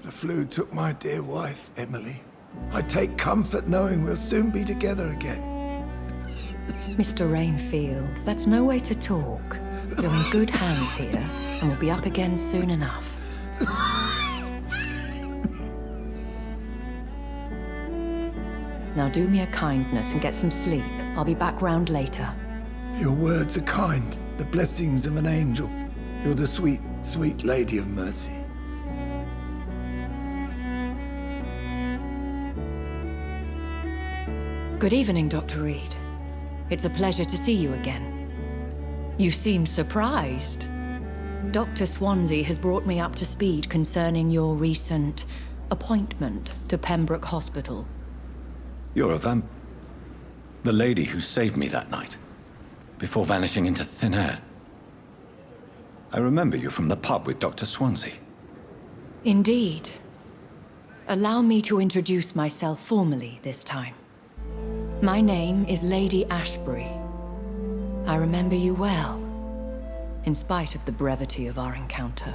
The flu took my dear wife, Emily. I take comfort knowing we'll soon be together again. Mr. Rainfield, that's no way to talk. You're in good hands here, and we'll be up again soon enough. Now do me a kindness and get some sleep. I'll be back round later. Your words are kind, the blessings of an angel. You're the sweet, sweet Lady of Mercy. Good evening, Dr. Reid. It's a pleasure to see you again. You seem surprised. Dr. Swansea has brought me up to speed concerning your recent appointment to Pembroke Hospital. You're a the lady who saved me that night, before vanishing into thin air. I remember you from the pub with Dr. Swansea. Indeed. Allow me to introduce myself formally this time. My name is Lady Ashbury. I remember you well, in spite of the brevity of our encounter.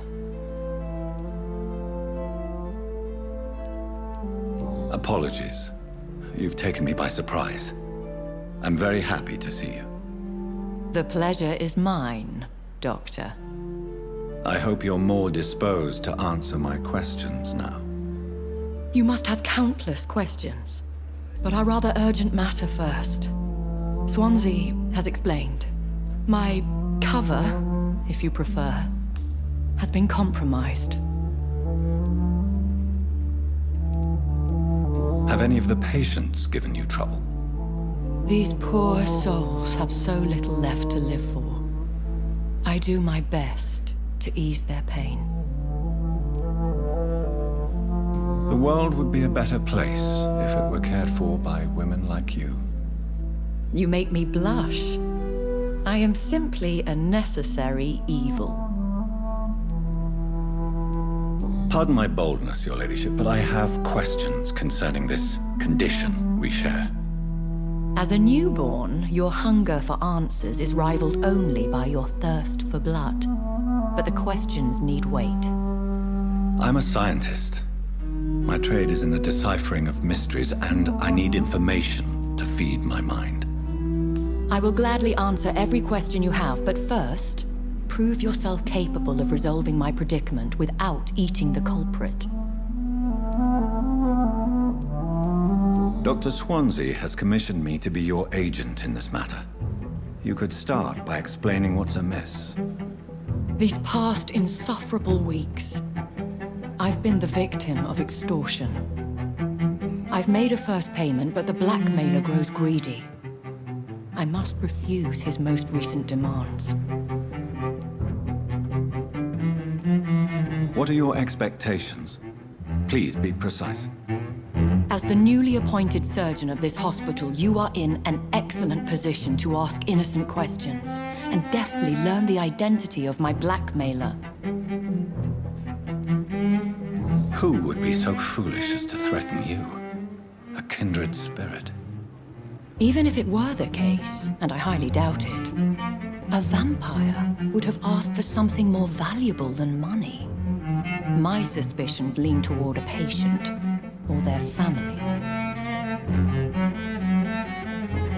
Apologies. You've taken me by surprise. I'm very happy to see you. The pleasure is mine, Doctor. I hope you're more disposed to answer my questions now. You must have countless questions, but our rather urgent matter first. Swansea has explained. My cover, if you prefer, has been compromised. Have any of the patients given you trouble? These poor souls have so little left to live for. I do my best to ease their pain. The world would be a better place if it were cared for by women like you. You make me blush. I am simply a necessary evil. Pardon my boldness, Your Ladyship, but I have questions concerning this condition we share. As a newborn, your hunger for answers is rivaled only by your thirst for blood. But the questions need wait. I'm a scientist. My trade is in the deciphering of mysteries, and I need information to feed my mind. I will gladly answer every question you have, but first, prove yourself capable of resolving my predicament without eating the culprit. Dr. Swansea has commissioned me to be your agent in this matter. You could start by explaining what's amiss. These past insufferable weeks, I've been the victim of extortion. I've made a first payment, but the blackmailer grows greedy. I must refuse his most recent demands. What are your expectations? Please be precise. As the newly appointed surgeon of this hospital, you are in an excellent position to ask innocent questions and deftly learn the identity of my blackmailer. Who would be so foolish as to threaten you? A kindred spirit. Even if it were the case, and I highly doubt it, a vampire would have asked for something more valuable than money. My suspicions lean toward a patient or their family.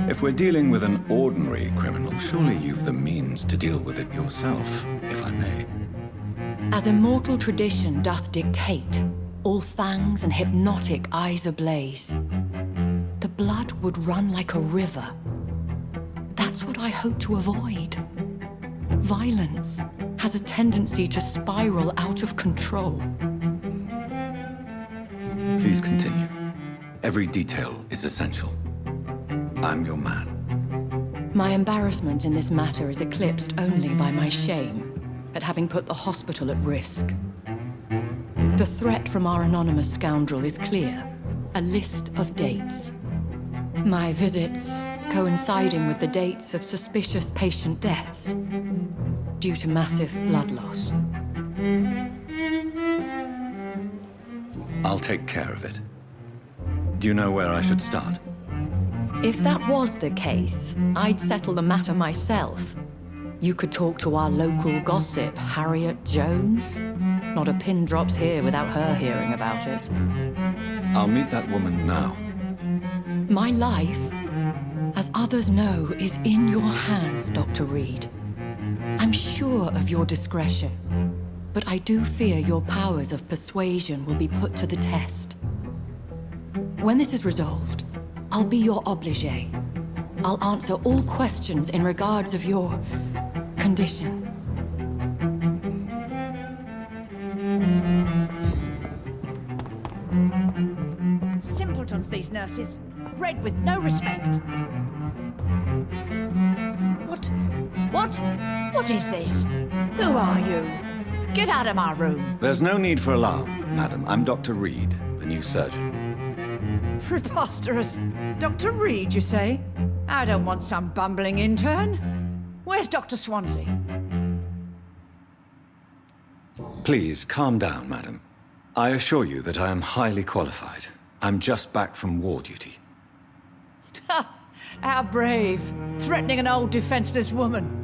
If we're dealing with an ordinary criminal, surely you've the means to deal with it yourself, if I may. As immortal tradition doth dictate, all fangs and hypnotic eyes ablaze, the blood would run like a river. That's what I hope to avoid. Violence has a tendency to spiral out of control. Please continue. Every detail is essential. I'm your man. My embarrassment in this matter is eclipsed only by my shame at having put the hospital at risk. The threat from our anonymous scoundrel is clear. A list of dates. My visits coinciding with the dates of suspicious patient deaths due to massive blood loss. I'll take care of it. Do you know where I should start? If that was the case, I'd settle the matter myself. You could talk to our local gossip, Harriet Jones. Not a pin drops here without her hearing about it. I'll meet that woman now. My life, as others know, is in your hands, Dr. Reid. I'm sure of your discretion, but I do fear your powers of persuasion will be put to the test. When this is resolved, I'll be your obligé. I'll answer all questions in regards of your condition. Simpletons, these nurses. Bred with no respect. What is this? Who are you? Get out of my room. There's no need for alarm, madam. I'm Dr. Reid, the new surgeon. Preposterous. Dr. Reid, you say? I don't want some bumbling intern. Where's Dr. Swansea? Please, calm down, madam. I assure you that I am highly qualified. I'm just back from war duty. How brave. Threatening an old defenseless woman.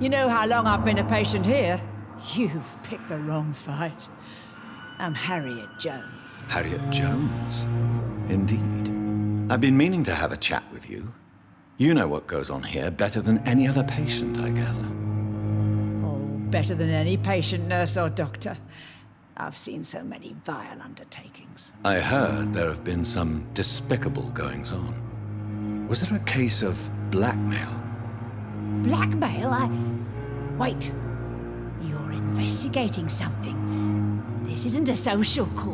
You know how long I've been a patient here? You've picked the wrong fight. I'm Harriet Jones. Harriet Jones? Indeed. I've been meaning to have a chat with you. You know what goes on here better than any other patient, I gather. Oh, better than any patient, nurse or doctor. I've seen so many vile undertakings. I heard there have been some despicable goings-on. Was there a case of blackmail? Blackmail? Wait. You're investigating something. This isn't a social call.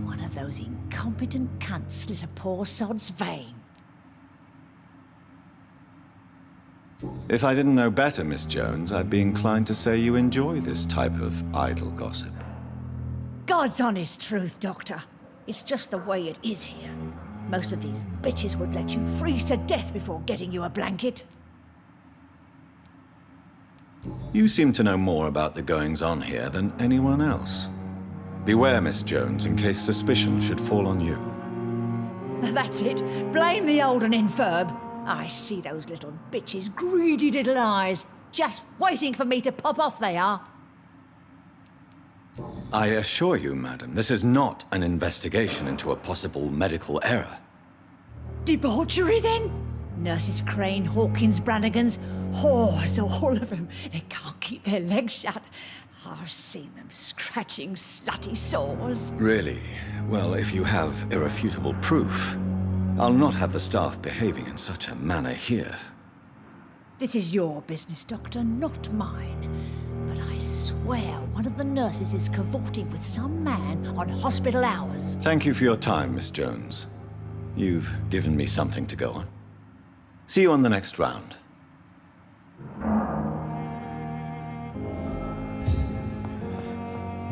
One of those incompetent cunts slit a poor sod's vein. If I didn't know better, Miss Jones, I'd be inclined to say you enjoy this type of idle gossip. God's honest truth, Doctor. It's just the way it is here. Most of these bitches would let you freeze to death before getting you a blanket. You seem to know more about the goings-on here than anyone else. Beware, Miss Jones, in case suspicion should fall on you. That's it. Blame the old and infirm. I see those little bitches' greedy little eyes. Just waiting for me to pop off they are. I assure you, madam, this is not an investigation into a possible medical error. Debauchery, then? Nurses Crane, Hawkins, Brannigans, whores, all of them. They can't keep their legs shut. I've seen them scratching slutty sores. Really? Well, if you have irrefutable proof, I'll not have the staff behaving in such a manner here. This is your business, Doctor, not mine. But I swear one of the nurses is cavorting with some man on hospital hours. Thank you for your time, Miss Jones. You've given me something to go on. See you on the next round.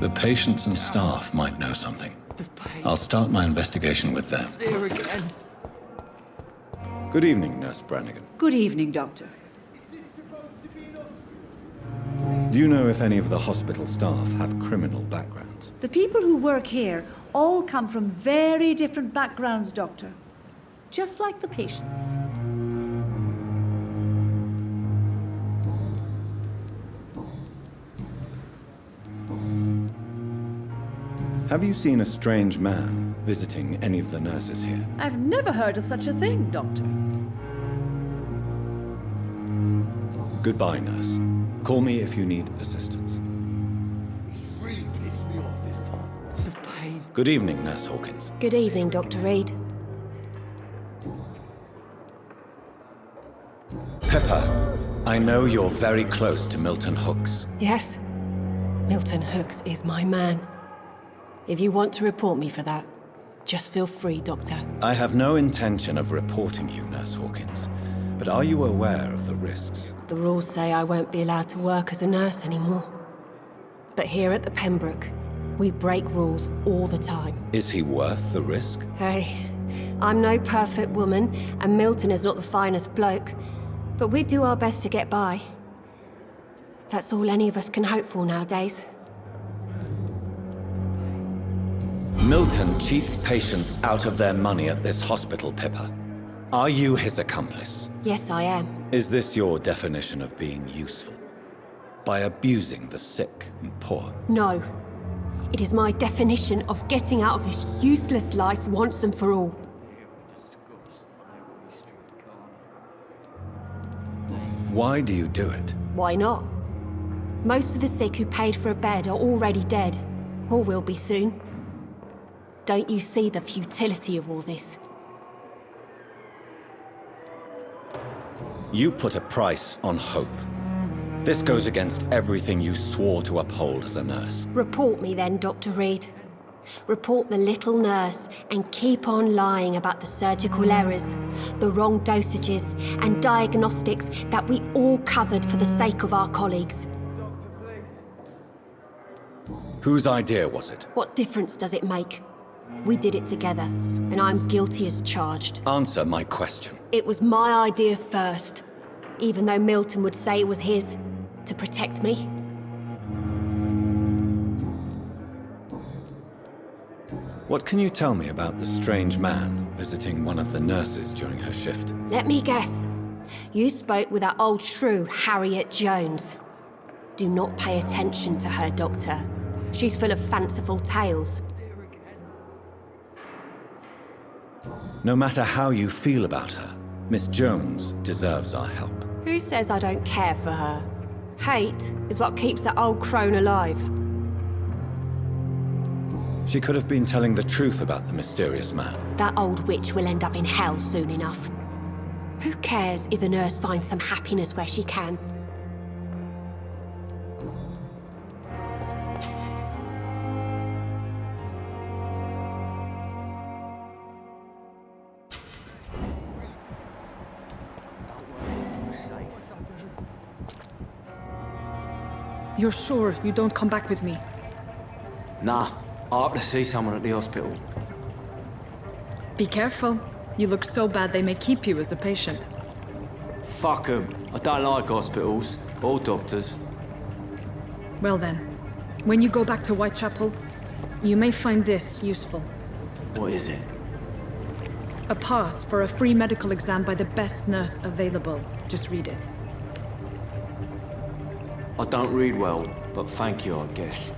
The patients and staff might know something. I'll start my investigation with them. Here again. Good evening, Nurse Brannigan. Good evening, Doctor. Do you know if any of the hospital staff have criminal backgrounds? The people who work here all come from very different backgrounds, Doctor. Just like the patients. Have you seen a strange man visiting any of the nurses here? I've never heard of such a thing, Doctor. Goodbye, nurse. Call me if you need assistance. He's really pissed me off this time. The pain. Good evening, Nurse Hawkins. Good evening, Dr. Reid. Pepper, I know you're very close to Milton Hooks. Yes, Milton Hooks is my man. If you want to report me for that, just feel free, Doctor. I have no intention of reporting you, Nurse Hawkins. But are you aware of the risks? The rules say I won't be allowed to work as a nurse anymore. But here at the Pembroke, we break rules all the time. Is he worth the risk? Hey, I'm no perfect woman, and Milton is not the finest bloke. But we do our best to get by. That's all any of us can hope for nowadays. Milton cheats patients out of their money at this hospital, Pippa. Are you his accomplice? Yes, I am. Is this your definition of being useful? By abusing the sick and poor? No, It is my definition of getting out of this useless life once and for all. Why do you do it? Why not? Most of the sick who paid for a bed are already dead, or will be soon. Don't you see the futility of all this? You put a price on hope. This goes against everything you swore to uphold as a nurse. Report me then, Dr. Reid. Report the little nurse and keep on lying about the surgical errors, the wrong dosages and diagnostics that we all covered for the sake of our colleagues. Whose idea was it? What difference does it make? We did it together, and I'm guilty as charged. Answer my question. It was my idea first, even though Milton would say it was his, to protect me. What can you tell me about the strange man visiting one of the nurses during her shift? Let me guess. You spoke with that old shrew, Harriet Jones. Do not pay attention to her, Doctor. She's full of fanciful tales. No matter how you feel about her, Miss Jones deserves our help. Who says I don't care for her? Hate is what keeps that old crone alive. She could have been telling the truth about the mysterious man. That old witch will end up in hell soon enough. Who cares if a nurse finds some happiness where she can? You're sure you don't come back with me? Nah, I have to see someone at the hospital. Be careful. You look so bad they may keep you as a patient. Fuck 'em. I don't like hospitals or doctors. Well then, when you go back to Whitechapel, you may find this useful. What is it? A pass for a free medical exam by the best nurse available. Just read it. I don't read well, but thank you, I guess.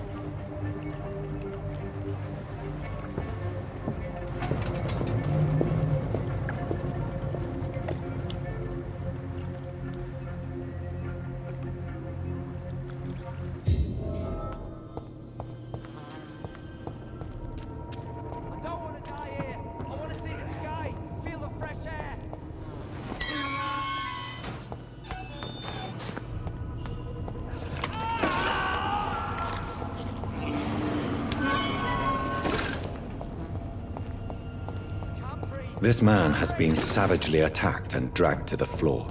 This man has been savagely attacked and dragged to the floor.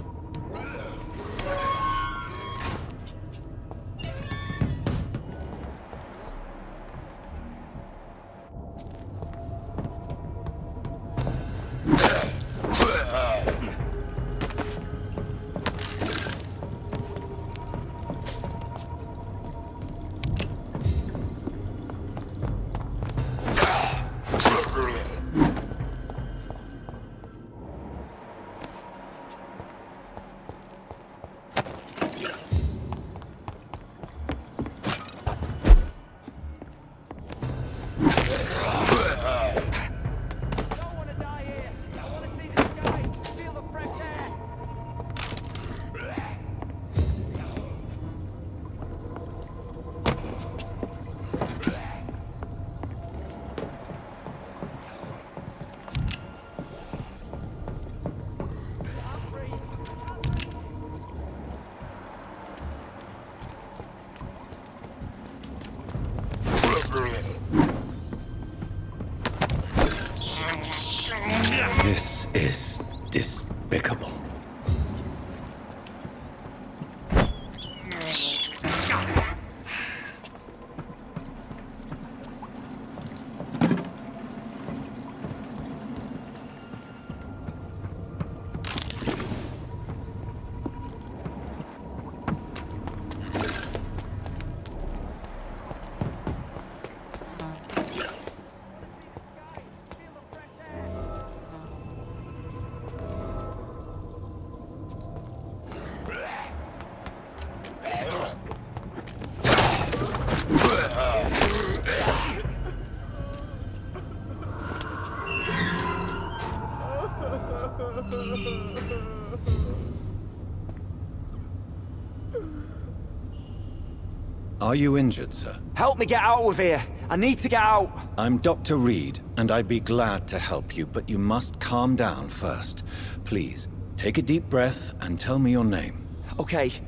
Are you injured, sir? Help me get out of here. I need to get out. I'm Dr. Reid, and I'd be glad to help you, but you must calm down first. Please, take a deep breath and tell me your name. Okay,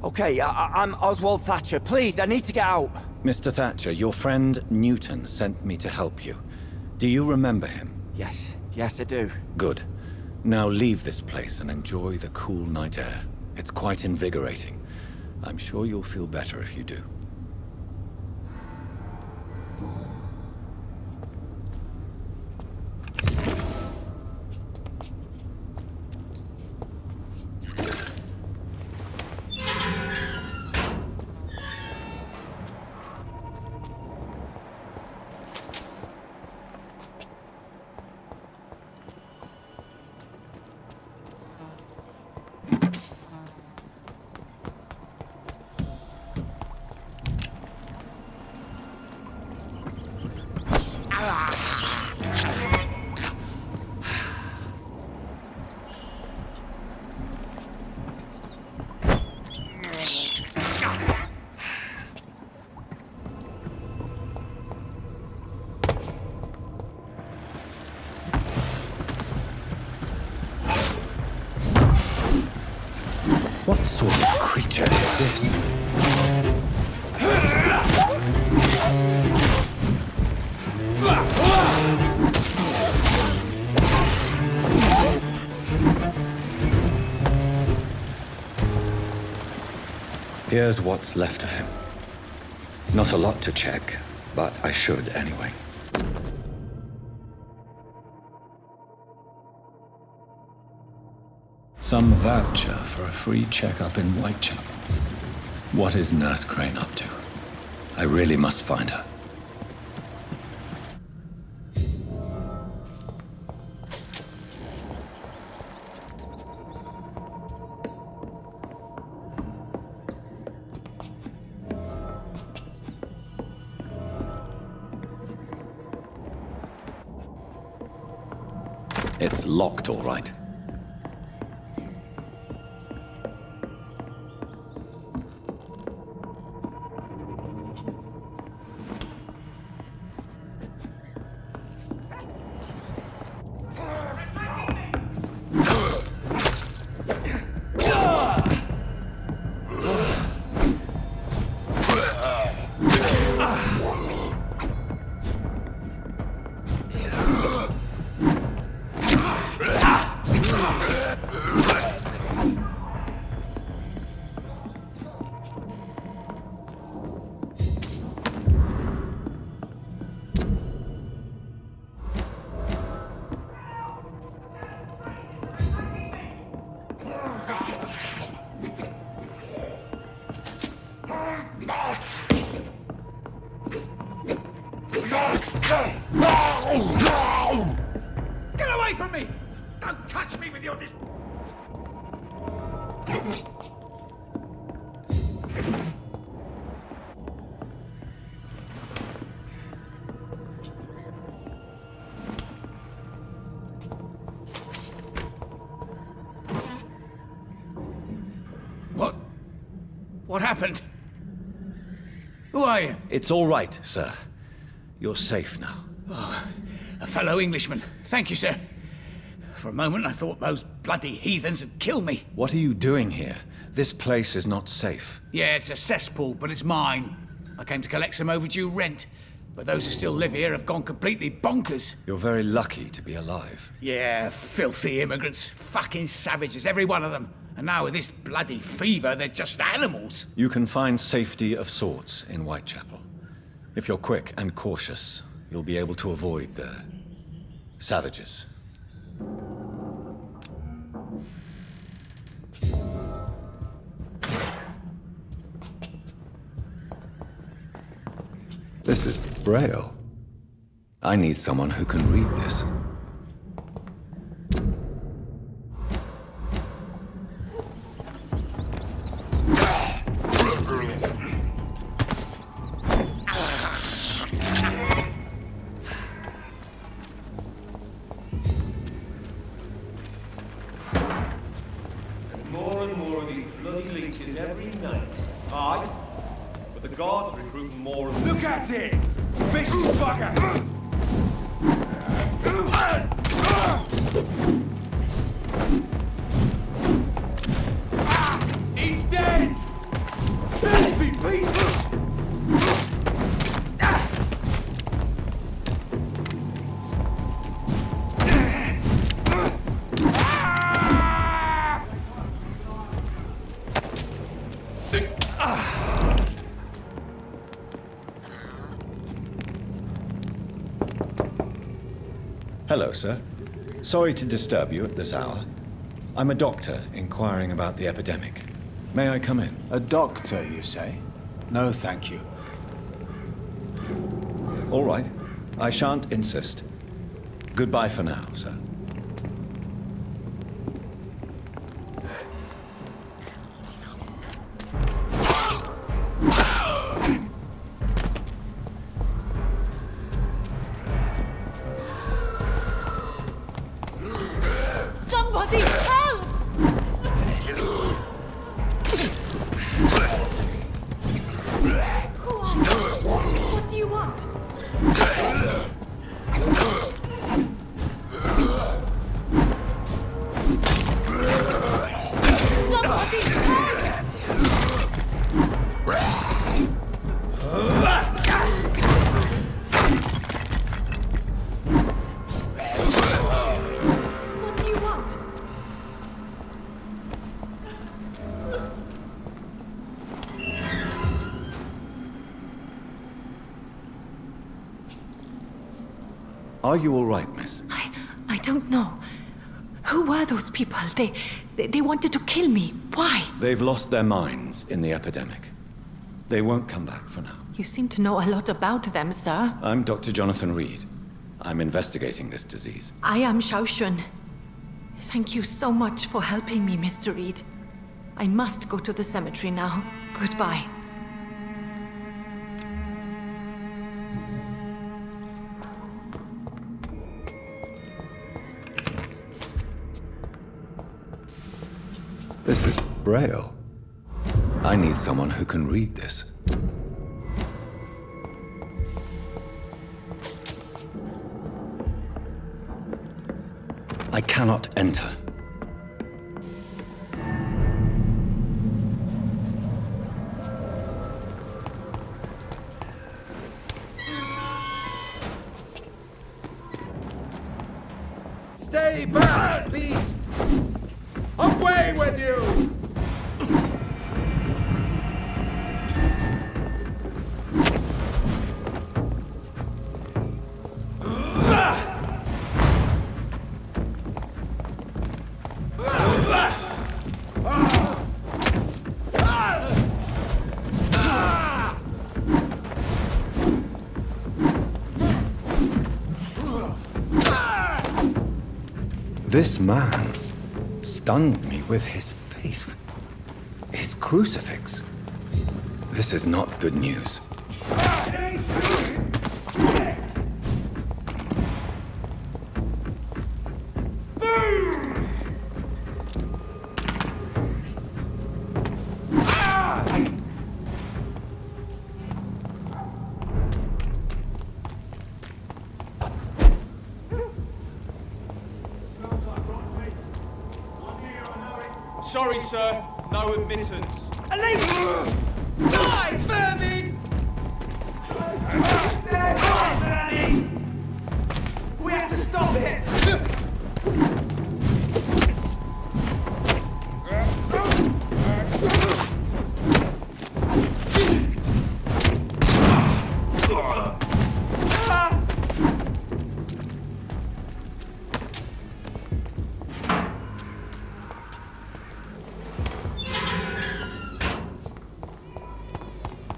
I'm Oswald Thatcher. Please, I need to get out. Mr. Thatcher, your friend Newton sent me to help you. Do you remember him? Yes, I do. Good. Now leave this place and enjoy the cool night air. It's quite invigorating. I'm sure you'll feel better if you do. What sort of creature is this? Here's what's left of him. Not a lot to check, but I should anyway. Some voucher for a free checkup in Whitechapel. What is Nurse Crane up to? I really must find her. It's locked, all right. Get away from me! Don't touch me with your What happened? Who are you? It's all right, sir. You're safe now. Oh, a fellow Englishman. Thank you, sir. For a moment, I thought those bloody heathens had killed me. What are you doing here? This place is not safe. Yeah, it's a cesspool, but it's mine. I came to collect some overdue rent, but those who still live here have gone completely bonkers. You're very lucky to be alive. Yeah, filthy immigrants. Fucking savages, every one of them. And now with this bloody fever, they're just animals. You can find safety of sorts in Whitechapel. If you're quick and cautious, you'll be able to avoid the savages. This is Braille. I need someone who can read this. More and more of these bloody leeches every night. Aye, but the gods He's dead! Filthy beast! Hello, sir. Sorry to disturb you at this hour. I'm a doctor inquiring about the epidemic. May I come in? A doctor, you say? No, thank you. All right. I shan't insist. Goodbye for now, sir. Somebody help! Who are you? What do you want? Somebody help! What do you want? Are you all right, miss? I don't know. Who were those people? They wanted to kill me. Why? They've lost their minds in the epidemic. They won't come back for now. You seem to know a lot about them, sir. I'm Dr. Jonathan Reid. I'm investigating this disease. I am Xiaoxun. Thank you so much for helping me, Mr. Reid. I must go to the cemetery now. Goodbye. This is Braille. I need someone who can read this. I cannot enter. Stay back, beast! Away with you! This man stunned me with his faith. His crucifix. This is not good news. Sorry, sir. No admittance. Die, vermin! We have to stop it!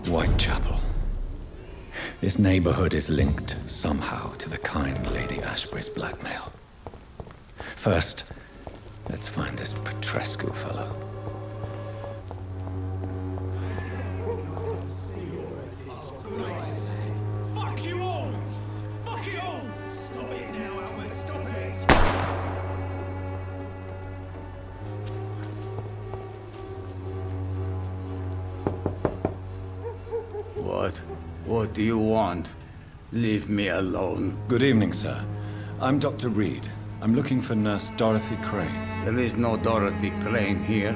Whitechapel. This neighborhood is linked somehow to the kind Lady Ashbury's blackmail. First, let's find this Petrescu fellow. Fuck you all! Fuck it all! Stop it now, Albert, stop it! What? What do you want? Leave me alone. Good evening, sir. I'm Dr. Reid. I'm looking for Nurse Dorothy Crane. There is no Dorothy Crane here.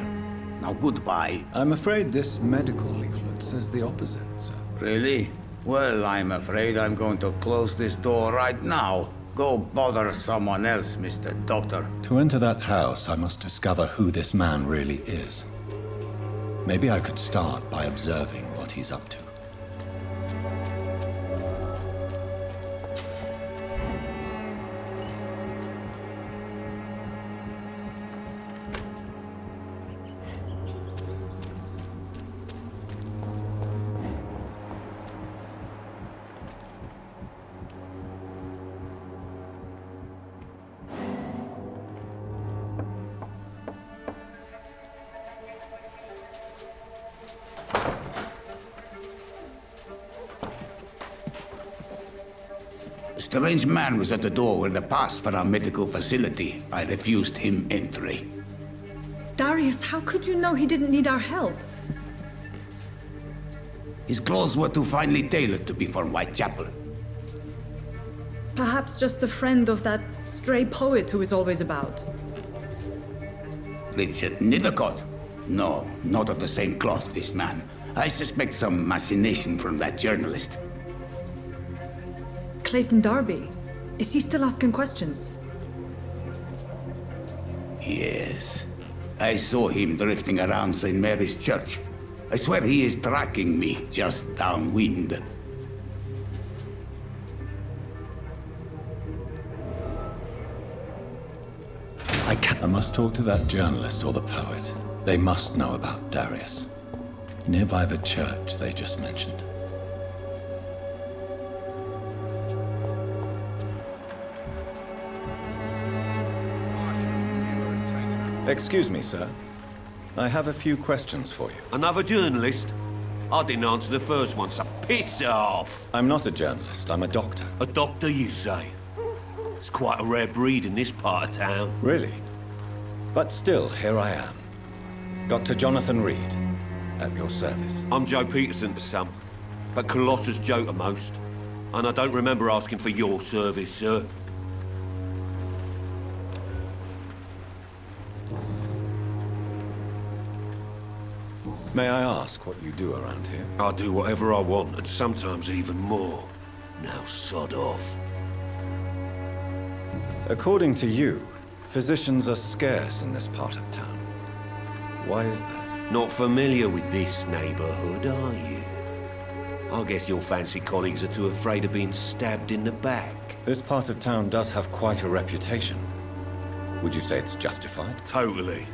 Now goodbye. I'm afraid this medical leaflet says the opposite, sir. Really? Well, I'm afraid I'm going to close this door right now. Go bother someone else, Mr. Doctor. To enter that house, I must discover who this man really is. Maybe I could start by observing what he's up to. A strange man was at the door with a pass for our medical facility. I refused him entry. Darius, how could you know he didn't need our help? His clothes were too finely tailored to be for Whitechapel. Perhaps just a friend of that stray poet who is always about. Richard Nethercott? No, not of the same cloth, this man. I suspect some machination from that journalist. Clayton Darby. Is he still asking questions? Yes. I saw him drifting around St. Mary's Church. I swear he is tracking me just downwind. I must talk to that journalist or the poet. They must know about Darius. Nearby the church they just mentioned. Excuse me, sir. I have a few questions for you. Another journalist? I didn't answer the first one, so piss off! I'm not a journalist, I'm a doctor. A doctor, you say? It's quite a rare breed in this part of town. Really? But still, here I am. Dr. Jonathan Reid, at your service. I'm Joe Peterson to some, but Colossus Joe to most. And I don't remember asking for your service, sir. May I ask what you do around here? I do whatever I want, and sometimes even more. Now sod off. According to you, physicians are scarce in this part of town. Why is that? Not familiar with this neighborhood, are you? I guess your fancy colleagues are too afraid of being stabbed in the back. This part of town does have quite a reputation. Would you say it's justified? Totally.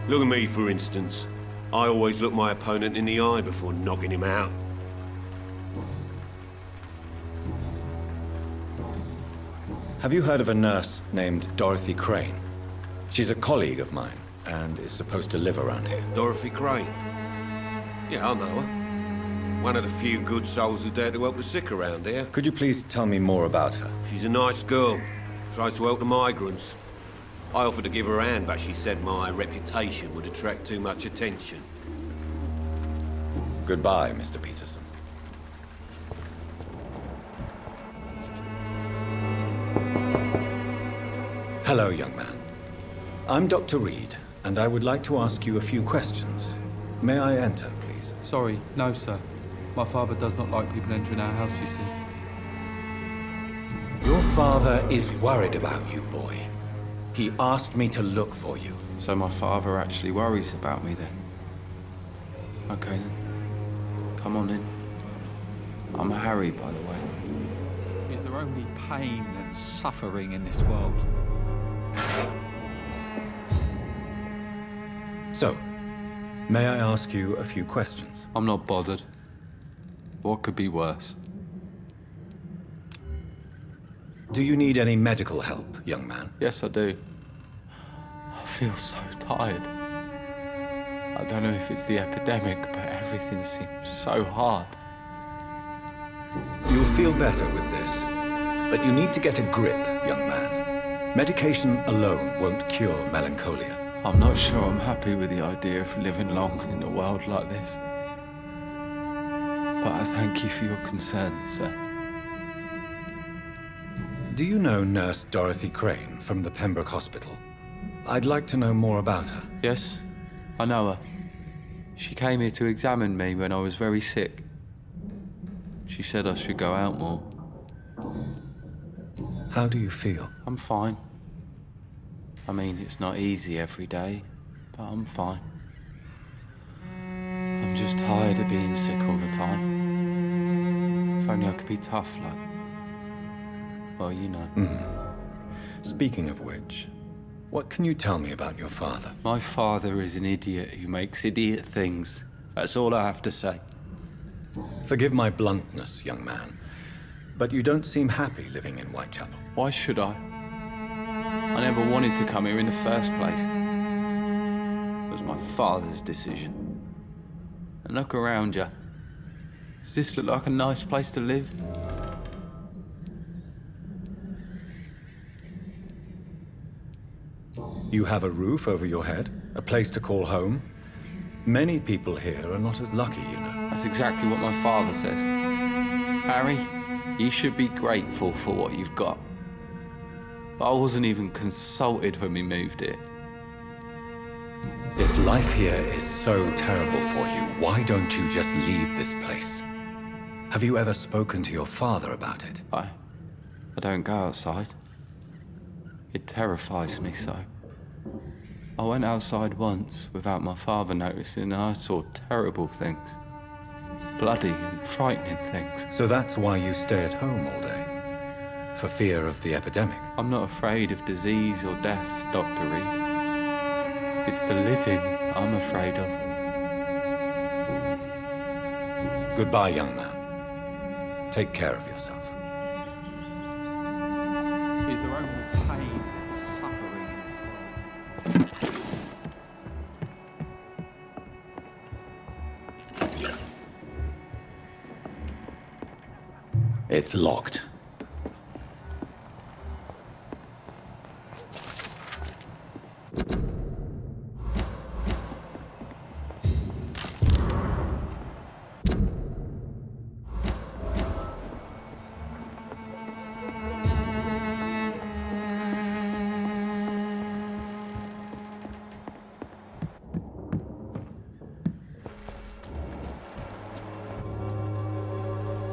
Look at me, for instance. I always look my opponent in the eye before knocking him out. Have you heard of a nurse named Dorothy Crane? She's a colleague of mine, and is supposed to live around here. Dorothy Crane? Yeah, I know her. One of the few good souls who dare to help the sick around here. Could you please tell me more about her? She's a nice girl. Tries to help the migrants. I offered to give her a hand, but she said my reputation would attract too much attention. Goodbye, Mr. Peterson. Hello, young man. I'm Dr. Reid, and I would like to ask you a few questions. May I enter, please? Sorry, no, sir. My father does not like people entering our house, you see. Your father is worried about you, boy. He asked me to look for you. So my father actually worries about me then? Okay then. Come on in. I'm Harry, by the way. Is there only pain and suffering in this world? So, may I ask you a few questions? I'm not bothered. What could be worse? Do you need any medical help, young man? Yes, I do. I feel so tired. I don't know if it's the epidemic, but everything seems so hard. You'll feel better with this, but you need to get a grip, young man. Medication alone won't cure melancholia. I'm not sure I'm happy with the idea of living long in a world like this. But I thank you for your concern, sir. Do you know Nurse Dorothy Crane from the Pembroke Hospital? I'd like to know more about her. Yes, I know her. She came here to examine me when I was very sick. She said I should go out more. How do you feel? I'm fine. I mean, it's not easy every day, but I'm fine. I'm just tired of being sick all the time. If only I could be tough, like... Well, you know. Speaking of which, what can you tell me about your father? My father is an idiot who makes idiot things. That's all I have to say. Forgive my bluntness, young man, but you don't seem happy living in Whitechapel. Why should I? I never wanted to come here in the first place. It was my father's decision. And look around you. Does this look like a nice place to live? You have a roof over your head, a place to call home. Many people here are not as lucky, you know. That's exactly what my father says. Harry, you should be grateful for what you've got. But I wasn't even consulted when we moved here. If life here is so terrible for you, why don't you just leave this place? Have you ever spoken to your father about it? I don't go outside. It terrifies me so. I went outside once without my father noticing and I saw terrible things. Bloody and frightening things. So that's why you stay at home all day? For fear of the epidemic? I'm not afraid of disease or death, Dr. Reid. It's the living I'm afraid of. Goodbye, young man. Take care of yourself. Is there only pain and suffering? It's locked.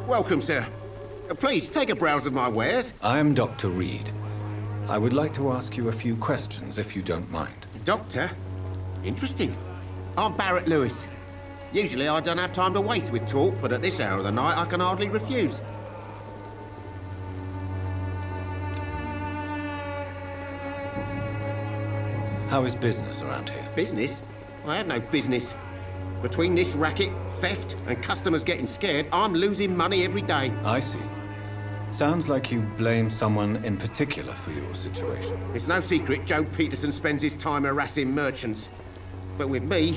Welcome, sir. Please, take a browse of my wares. I'm Dr. Reid. I would like to ask you a few questions, if you don't mind. Doctor? Interesting. I'm Barrett Lewis. Usually I don't have time to waste with talk, but at this hour of the night I can hardly refuse. How is business around here? Business? I have no business. Between this racket, theft, and customers getting scared, I'm losing money every day. I see. Sounds like you blame someone in particular for your situation. It's no secret Joe Peterson spends his time harassing merchants. But with me,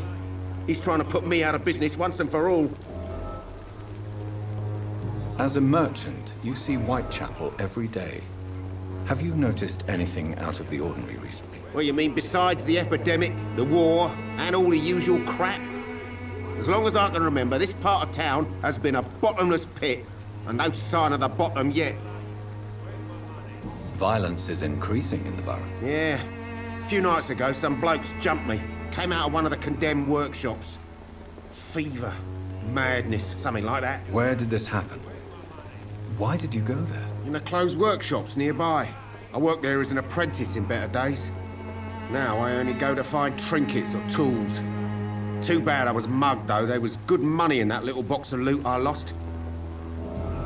he's trying to put me out of business once and for all. As a merchant, you see Whitechapel every day. Have you noticed anything out of the ordinary recently? What you mean besides the epidemic, the war, and all the usual crap? As long as I can remember, this part of town has been a bottomless pit, and no sign of the bottom yet. Violence is increasing in the borough. Yeah. A few nights ago, some blokes jumped me. Came out of one of the condemned workshops. Fever, madness, something like that. Where did this happen? Why did you go there? In the closed workshops nearby. I worked there as an apprentice in better days. Now I only go to find trinkets or tools. Too bad I was mugged, though. There was good money in that little box of loot I lost.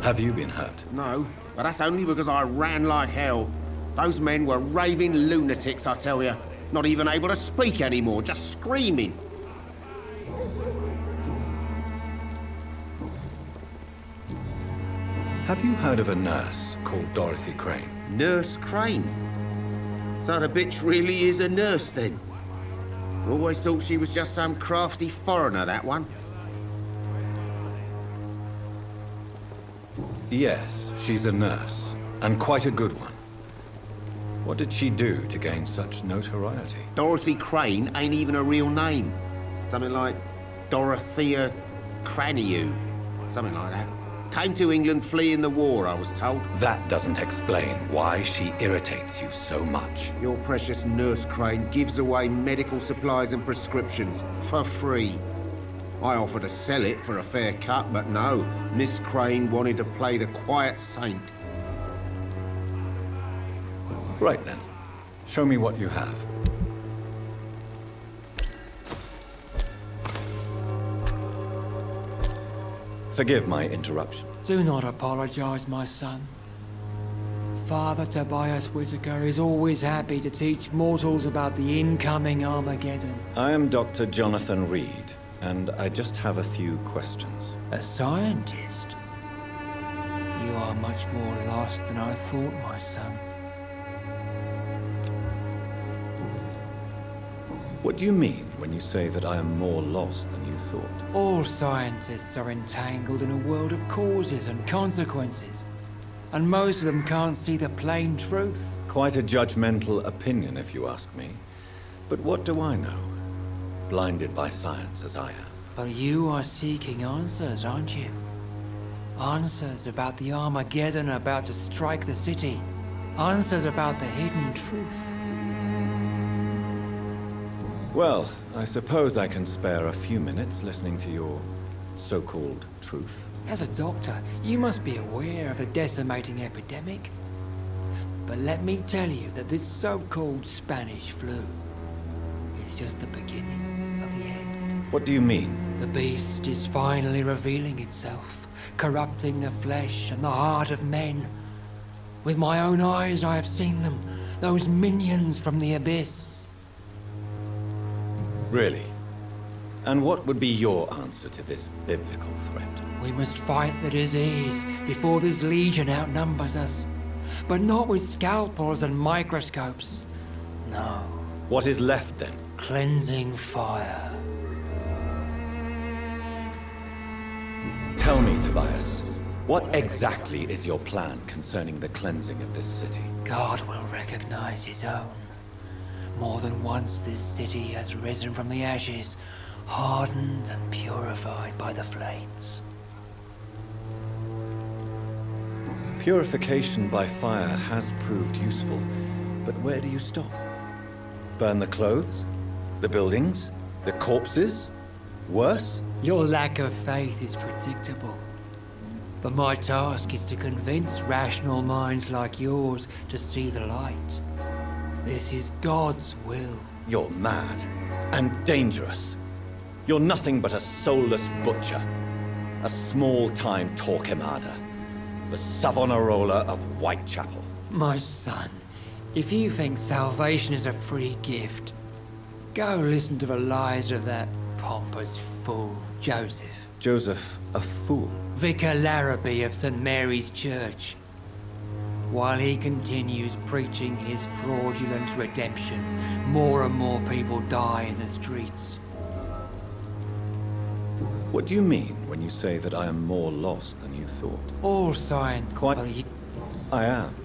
Have you been hurt? No, but that's only because I ran like hell. Those men were raving lunatics, I tell you. Not even able to speak anymore, just screaming. Have you heard of a nurse called Dorothy Crane? Nurse Crane? So the bitch really is a nurse, then? Always thought she was just some crafty foreigner, that one. Yes, she's a nurse, and quite a good one. What did she do to gain such notoriety? Dorothy Crane ain't even a real name. Something like Dorothea Craniu. Something like that. Came to England fleeing the war, I was told. That doesn't explain why she irritates you so much. Your precious Nurse Crane gives away medical supplies and prescriptions for free. I offered to sell it for a fair cut, but no. Miss Crane wanted to play the quiet saint. Right then. Show me what you have. Forgive my interruption. Do not apologize, my son. Father Tobias Whitaker is always happy to teach mortals about the incoming Armageddon. I am Dr. Jonathan Reid, and I just have a few questions. A scientist? You are much more lost than I thought, my son. What do you mean when you say that I am more lost than you thought? All scientists are entangled in a world of causes and consequences, and most of them can't see the plain truth. Quite a judgmental opinion, if you ask me. But what do I know? Blinded by science as I am. But you are seeking answers, aren't you? Answers about the Armageddon about to strike the city. Answers about the hidden truth. Well, I suppose I can spare a few minutes listening to your so-called truth. As a doctor, you must be aware of the decimating epidemic. But let me tell you that this so-called Spanish flu is just the beginning of the end. What do you mean? The beast is finally revealing itself, corrupting the flesh and the heart of men. With my own eyes I have seen them, those minions from the abyss. Really? And what would be your answer to this biblical threat? We must fight the disease before this legion outnumbers us. But not with scalpels and microscopes. No. What is left then? Cleansing fire. Tell me, Tobias, what exactly is your plan concerning the cleansing of this city? God will recognize his own. More than once this city has risen from the ashes, hardened and purified by the flames. Purification by fire has proved useful, but where do you stop? Burn the clothes? The buildings? The corpses? Worse? Your lack of faith is predictable. But my task is to convince rational minds like yours to see the light. This is God's will. You're mad and dangerous. You're nothing but a soulless butcher. A small-time Torquemada. The Savonarola of Whitechapel. My son, if you think salvation is a free gift, go listen to the lies of that pompous fool, Joseph. Joseph, a fool? Vicar Larrabee of St. Mary's Church. While he continues preaching his fraudulent redemption, more and more people die in the streets. What do you mean when you say that I am more lost than you thought? All science... Quite... Well, I am.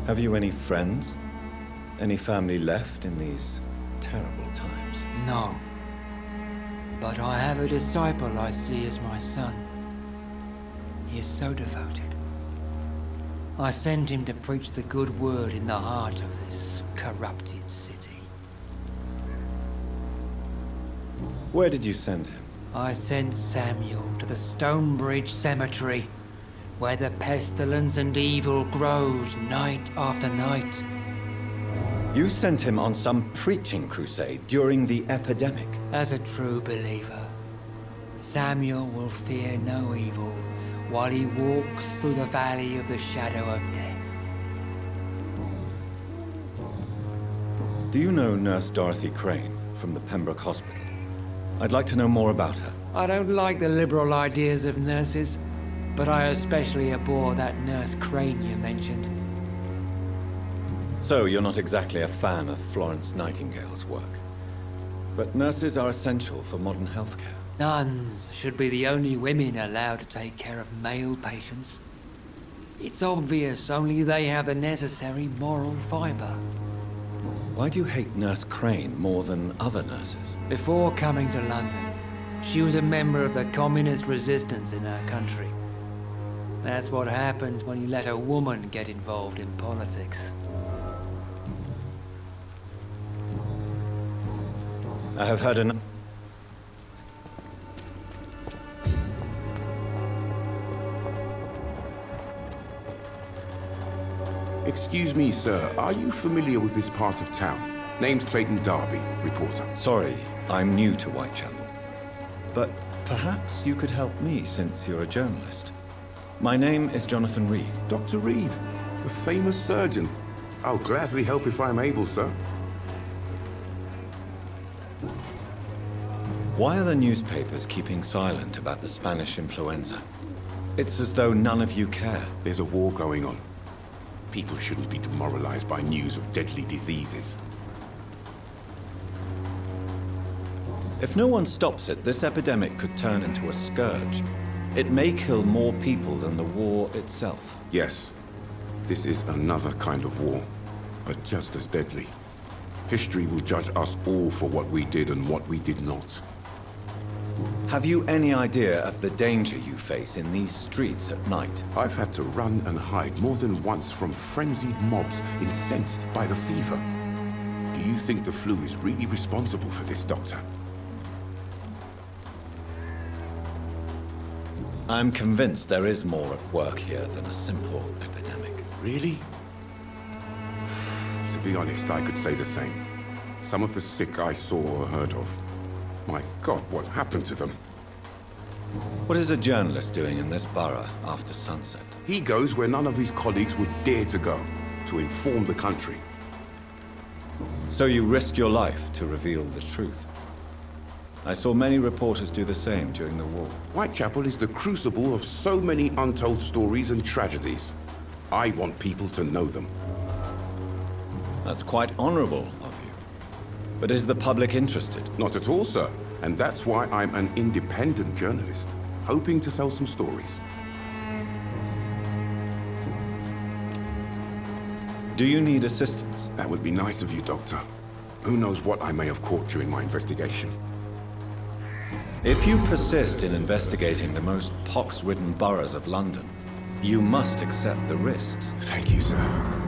Have you any friends? Any family left in these terrible times? No. But I have a disciple I see as my son. He is so devoted. I send him to preach the good word in the heart of this corrupted city. Where did you send him? I sent Samuel to the Stonebridge Cemetery, where the pestilence and evil grows night after night. You sent him on some preaching crusade during the epidemic. As a true believer, Samuel will fear no evil while he walks through the valley of the shadow of death. Do you know Nurse Dorothy Crane from the Pembroke Hospital? I'd like to know more about her. I don't like the liberal ideas of nurses, but I especially abhor that Nurse Crane you mentioned. So you're not exactly a fan of Florence Nightingale's work. But nurses are essential for modern healthcare. Nuns should be the only women allowed to take care of male patients. It's obvious only they have the necessary moral fiber. Why do you hate Nurse Crane more than other nurses? Before coming to London, she was a member of the communist resistance in her country. That's what happens when you let a woman get involved in politics. I have heard an... Excuse me, sir. Are you familiar with this part of town? Name's Clayton Darby, reporter. Sorry, I'm new to Whitechapel. But perhaps you could help me since you're a journalist. My name is Jonathan Reid. Dr. Reid, the famous surgeon. I'll gladly help if I'm able, sir. Why are the newspapers keeping silent about the Spanish influenza? It's as though none of you care. There's a war going on. People shouldn't be demoralized by news of deadly diseases. If no one stops it, this epidemic could turn into a scourge. It may kill more people than the war itself. Yes, this is another kind of war, but just as deadly. History will judge us all for what we did and what we did not. Have you any idea of the danger you face in these streets at night? I've had to run and hide more than once from frenzied mobs incensed by the fever. Do you think the flu is really responsible for this, Doctor? I'm convinced there is more at work here than a simple epidemic. Really? To be honest, I could say the same. Some of the sick I saw or heard of. My God, what happened to them? What is a journalist doing in this borough after sunset? He goes where none of his colleagues would dare to go, to inform the country. So you risk your life to reveal the truth. I saw many reporters do the same during the war. Whitechapel is the crucible of so many untold stories and tragedies. I want people to know them. That's quite honorable of you. But is the public interested? Not at all, sir. And that's why I'm an independent journalist, hoping to sell some stories. Do you need assistance? That would be nice of you, Doctor. Who knows what I may have caught during my investigation. If you persist in investigating the most pox-ridden boroughs of London, you must accept the risks. Thank you, sir.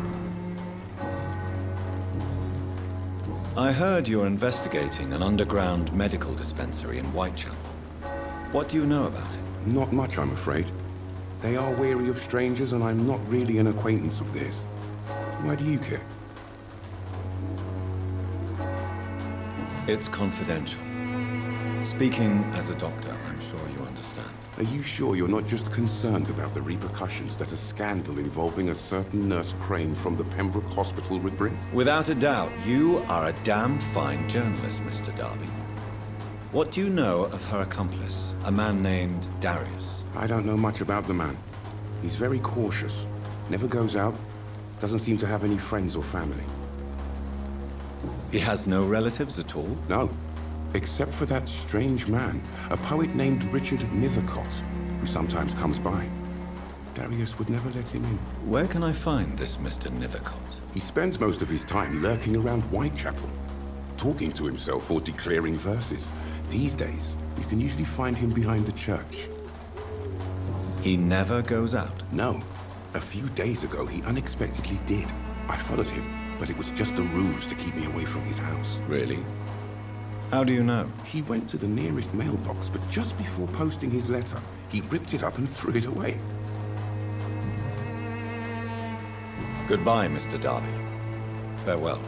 I heard you're investigating an underground medical dispensary in Whitechapel. What do you know about it? Not much, I'm afraid. They are wary of strangers, and I'm not really an acquaintance of theirs. Why do you care? It's confidential. Speaking as a doctor, I'm sure you understand. Are you sure you're not just concerned about the repercussions that a scandal involving a certain Nurse Crane from the Pembroke Hospital would bring? Without a doubt, you are a damn fine journalist, Mr. Darby. What do you know of her accomplice, a man named Darius? I don't know much about the man. He's very cautious. Never goes out. Doesn't seem to have any friends or family. He has no relatives at all? No. Except for that strange man, a poet named Richard Nethercott, who sometimes comes by. Darius would never let him in. Where can I find this Mr. Nethercott? He spends most of his time lurking around Whitechapel, talking to himself or declaring verses. These days, you can usually find him behind the church. He never goes out? No. A few days ago, he unexpectedly did. I followed him, but it was just a ruse to keep me away from his house. Really? How do you know? He went to the nearest mailbox, but just before posting his letter, he ripped it up and threw it away. Goodbye, Mr. Darby. Farewell.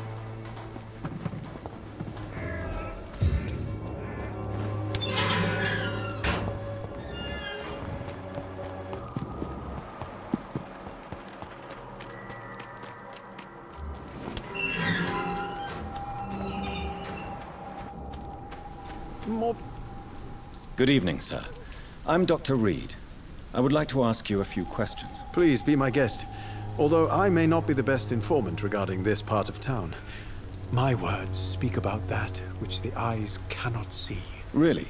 Good evening, sir. I'm Dr. Reid. I would like to ask you a few questions. Please be my guest. Although I may not be the best informant regarding this part of town, my words speak about that which the eyes cannot see. Really?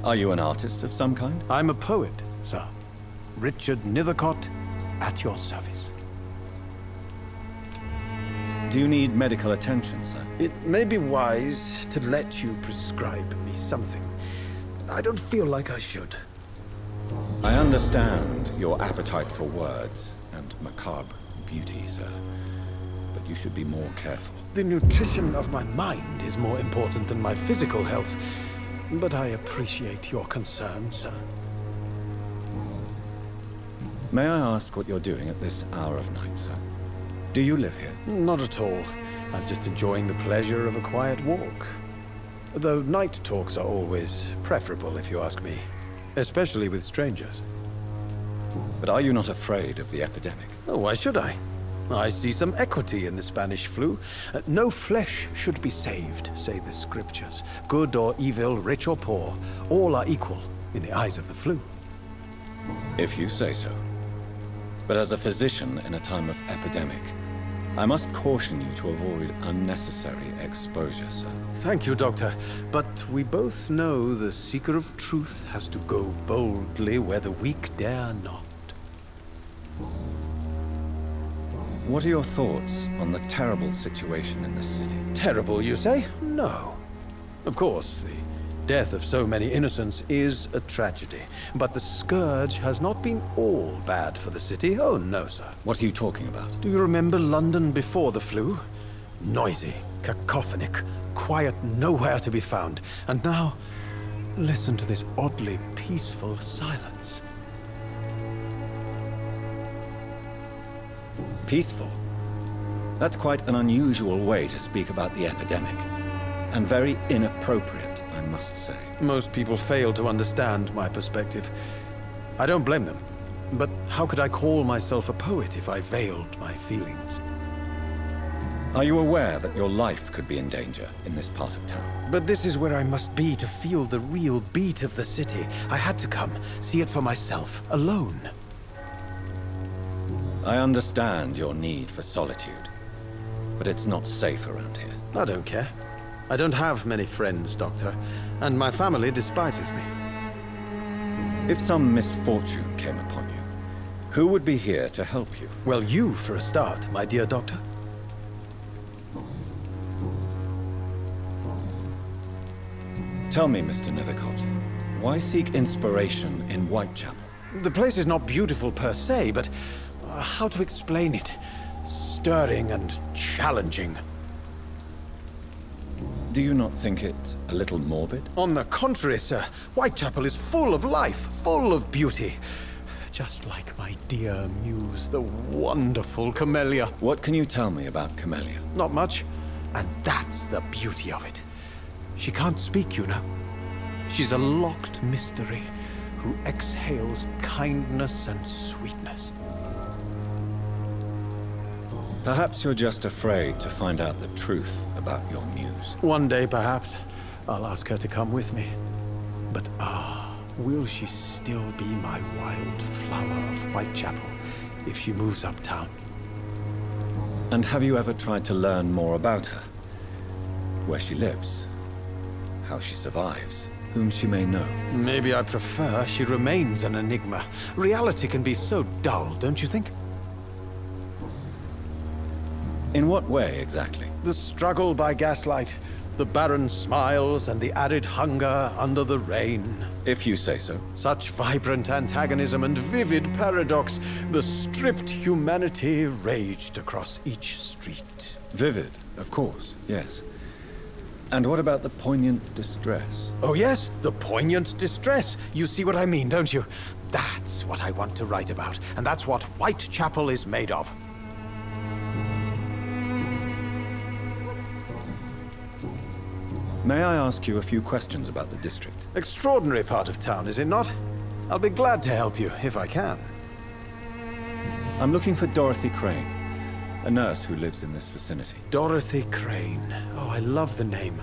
Are you an artist of some kind? I'm a poet, sir. Richard Nethercott, at your service. Do you need medical attention, sir? It may be wise to let you prescribe me something. I don't feel like I should. I understand your appetite for words and macabre beauty, sir. But you should be more careful. The nutrition of my mind is more important than my physical health. But I appreciate your concern, sir. May I ask what you're doing at this hour of night, sir? Do you live here? Not at all. I'm just enjoying the pleasure of a quiet walk. Though night talks are always preferable, if you ask me. Especially with strangers. But are you not afraid of the epidemic? Oh, why should I? I see some equity in the Spanish flu. No flesh should be saved, say the scriptures. Good or evil, rich or poor, all are equal in the eyes of the flu. If you say so. But as a physician in a time of epidemic, I must caution you to avoid unnecessary exposure, sir. Thank you, Doctor. But we both know the seeker of truth has to go boldly where the weak dare not. What are your thoughts on the terrible situation in the city? Terrible, you say? No. Of course, the death of so many innocents is a tragedy. But the scourge has not been all bad for the city. Oh, no, sir. What are you talking about? Do you remember London before the flu? Noisy, cacophonic, quiet nowhere to be found. And now, listen to this oddly peaceful silence. Peaceful? That's quite an unusual way to speak about the epidemic. And very inappropriate, I must say. Most people fail to understand my perspective. I don't blame them. But how could I call myself a poet if I veiled my feelings? Are you aware that your life could be in danger in this part of town? But this is where I must be to feel the real beat of the city. I had to come, see it for myself, alone. I understand your need for solitude, but it's not safe around here. I don't care. I don't have many friends, Doctor, and my family despises me. If some misfortune came upon you, who would be here to help you? Well, you for a start, my dear Doctor. Tell me, Mr. Nethercott, why seek inspiration in Whitechapel? The place is not beautiful per se, but how to explain it? Stirring and challenging. Do you not think it a little morbid? On the contrary, sir. Whitechapel is full of life, full of beauty. Just like my dear muse, the wonderful Camellia. What can you tell me about Camellia? Not much. And that's the beauty of it. She can't speak, you know. She's a locked mystery who exhales kindness and sweetness. Perhaps you're just afraid to find out the truth about your muse. One day, perhaps, I'll ask her to come with me. But will she still be my wild flower of Whitechapel if she moves uptown? And have you ever tried to learn more about her? Where she lives? How she survives? Whom she may know? Maybe I prefer she remains an enigma. Reality can be so dull, don't you think? In what way, exactly? The struggle by gaslight, the barren smiles and the added hunger under the rain. If you say so. Such vibrant antagonism and vivid paradox, the stripped humanity raged across each street. Vivid, of course, yes. And what about the poignant distress? Oh yes, the poignant distress. You see what I mean, don't you? That's what I want to write about, and that's what Whitechapel is made of. May I ask you a few questions about the district? Extraordinary part of town, is it not? I'll be glad to help you, if I can. I'm looking for Dorothy Crane, a nurse who lives in this vicinity. Dorothy Crane. Oh, I love the name.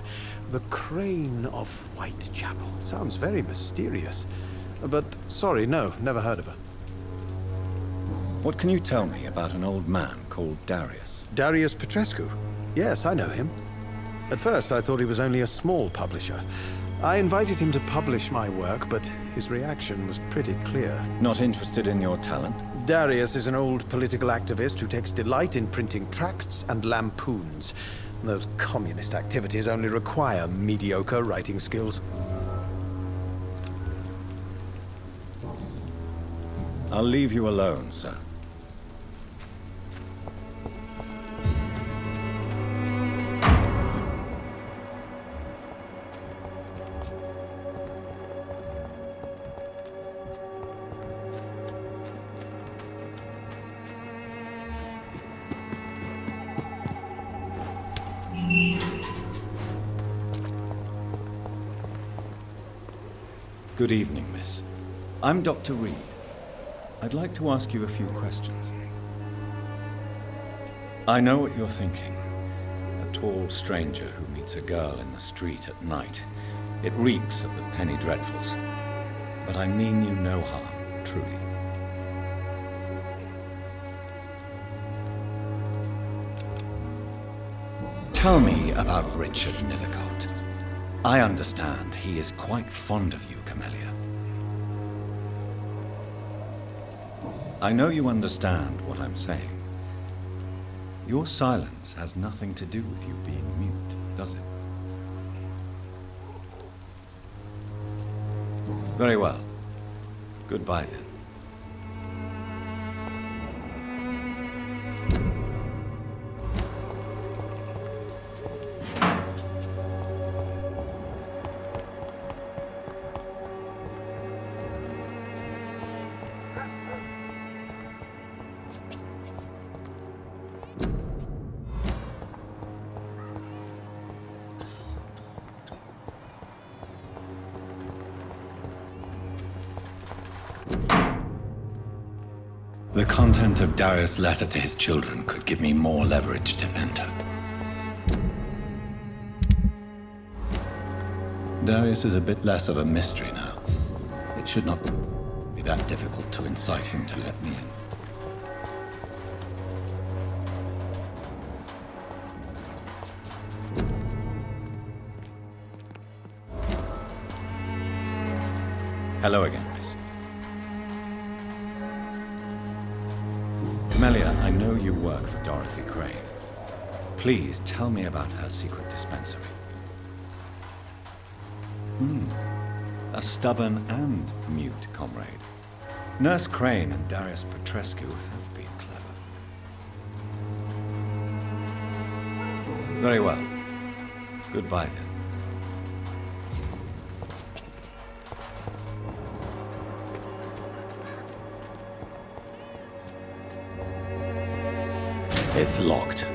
The Crane of Whitechapel. Sounds very mysterious. But, sorry, no, never heard of her. What can you tell me about an old man called Darius? Darius Petrescu? Yes, I know him. At first, I thought he was only a small publisher. I invited him to publish my work, but his reaction was pretty clear. Not interested in your talent? Darius is an old political activist who takes delight in printing tracts and lampoons. Those communist activities only require mediocre writing skills. I'll leave you alone, sir. Good evening, miss. I'm Dr. Reid. I'd like to ask you a few questions. I know what you're thinking. A tall stranger who meets a girl in the street at night. It reeks of the penny dreadfuls. But I mean you no harm, truly. Tell me about Richard Nethercott. I understand he is quite fond of you, Camellia. I know you understand what I'm saying. Your silence has nothing to do with you being mute, does it? Very well. Goodbye then. The content of Darius' letter to his children could give me more leverage to enter. Darius is a bit less of a mystery now. It should not be that difficult to incite him to let me in. Hello again, miss. Camellia, I know you work for Dorothy Crane. Please tell me about her secret dispensary. A stubborn and mute comrade. Nurse Crane and Darius Petrescu have been clever. Very well. Goodbye then. It's locked.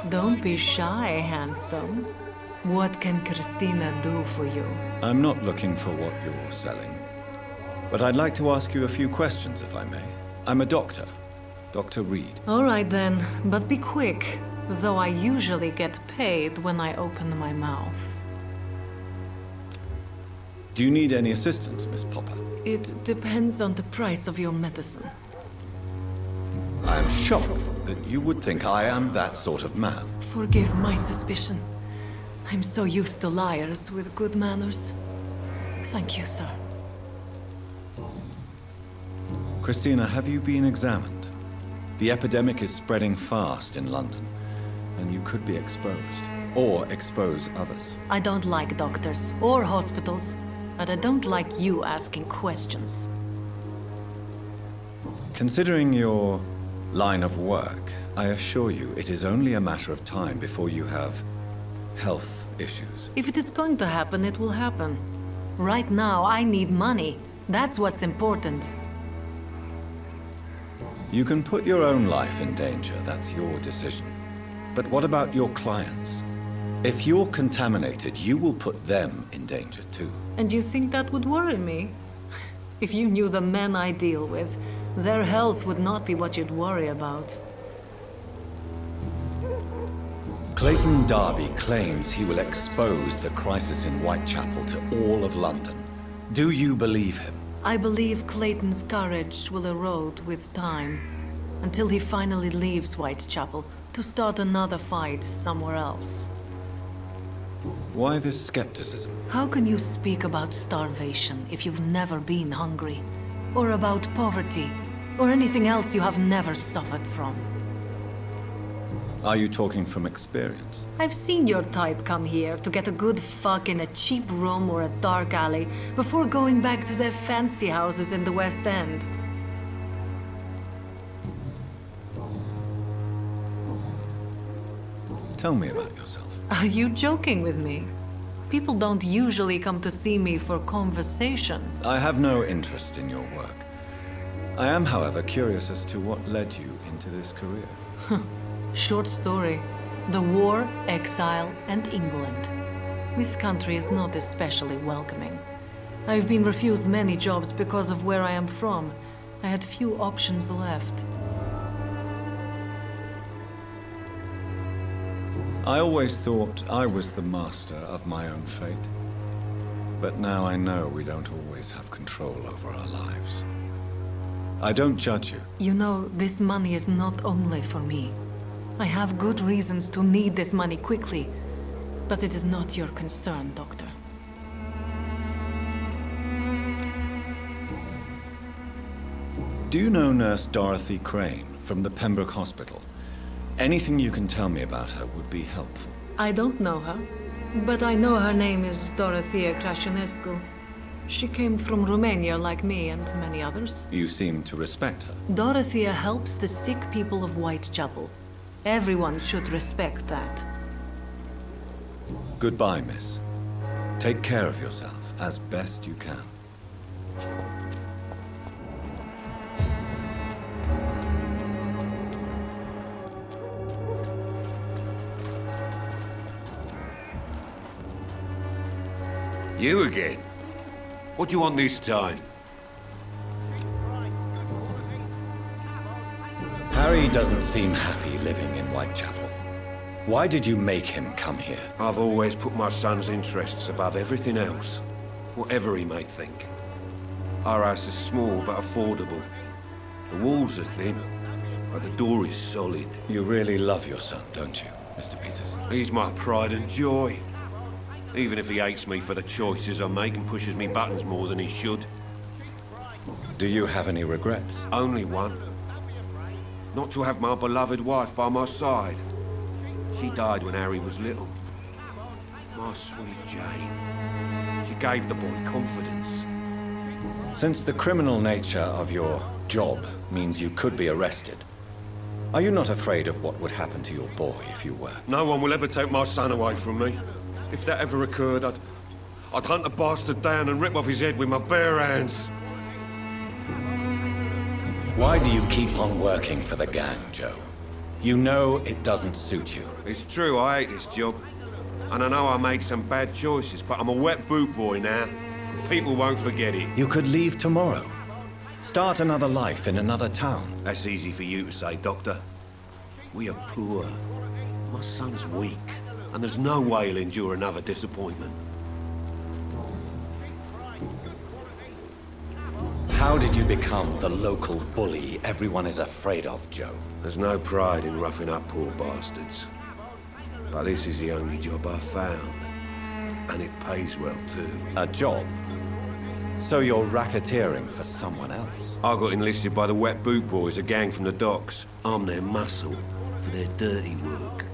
Don't be shy, handsome. What can Christina do for you? I'm not looking for what you're selling. But I'd like to ask you a few questions, if I may. I'm a doctor. Dr. Reid. All right then, but be quick. Though I usually get paid when I open my mouth. Do you need any assistance, Miss Popper? It depends on the price of your medicine. I am shocked that you would think I am that sort of man. Forgive my suspicion. I'm so used to liars with good manners. Thank you, sir. Christina, have you been examined? The epidemic is spreading fast in London, and you could be exposed, or expose others. I don't like doctors or hospitals, but I don't like you asking questions. Considering your line of work, I assure you it is only a matter of time before you have health issues. If it is going to happen, it will happen. Right now, I need money. That's what's important. You can put your own life in danger, that's your decision. But what about your clients? If you're contaminated, you will put them in danger too. And you think that would worry me? If you knew the men I deal with, their health would not be what you'd worry about. Clayton Darby claims he will expose the crisis in Whitechapel to all of London. Do you believe him? I believe Clayton's courage will erode with time, until he finally leaves Whitechapel to start another fight somewhere else. Why this skepticism? How can you speak about starvation if you've never been hungry? Or about poverty? Or anything else you have never suffered from? Are you talking from experience? I've seen your type come here to get a good fuck in a cheap room or a dark alley before going back to their fancy houses in the West End. Tell me about yourself. Are you joking with me? People don't usually come to see me for conversation. I have no interest in your work. I am, however, curious as to what led you into this career. Short story. The war, exile, and England. This country is not especially welcoming. I've been refused many jobs because of where I am from. I had few options left. I always thought I was the master of my own fate. But now I know we don't always have control over our lives. I don't judge you. You know, this money is not only for me. I have good reasons to need this money quickly, but it is not your concern, Doctor. Do you know Nurse Dorothy Crane from the Pembroke Hospital? Anything you can tell me about her would be helpful. I don't know her, but I know her name is Dorothea Crasionescu. She came from Romania like me and many others. You seem to respect her. Dorothea helps the sick people of Whitechapel. Everyone should respect that. Goodbye, miss. Take care of yourself as best you can. You again? What do you want this time? Harry doesn't seem happy living in Whitechapel. Why did you make him come here? I've always put my son's interests above everything else, whatever he may think. Our house is small but affordable. The walls are thin, but the door is solid. You really love your son, don't you, Mr. Peterson? He's my pride and joy. Even if he hates me for the choices I make and pushes me buttons more than he should. Do you have any regrets? Only one. Not to have my beloved wife by my side. She died when Harry was little. My sweet Jane. She gave the boy confidence. Since the criminal nature of your job means you could be arrested, are you not afraid of what would happen to your boy if you were? No one will ever take my son away from me. If that ever occurred, I'd hunt the bastard down and rip off his head with my bare hands. Why do you keep on working for the gang, Joe? You know it doesn't suit you. It's true, I hate this job. And I know I made some bad choices, but I'm a wet boot boy now. People won't forget it. You could leave tomorrow. Start another life in another town. That's easy for you to say, Doctor. We are poor. My son's weak. And there's no way he'll endure another disappointment. How did you become the local bully everyone is afraid of, Joe? There's no pride in roughing up poor bastards. But this is the only job I've found. And it pays well, too. A job? So you're racketeering for someone else? I got enlisted by the Wet Boot Boys, a gang from the docks. I'm their muscle for their dirty work.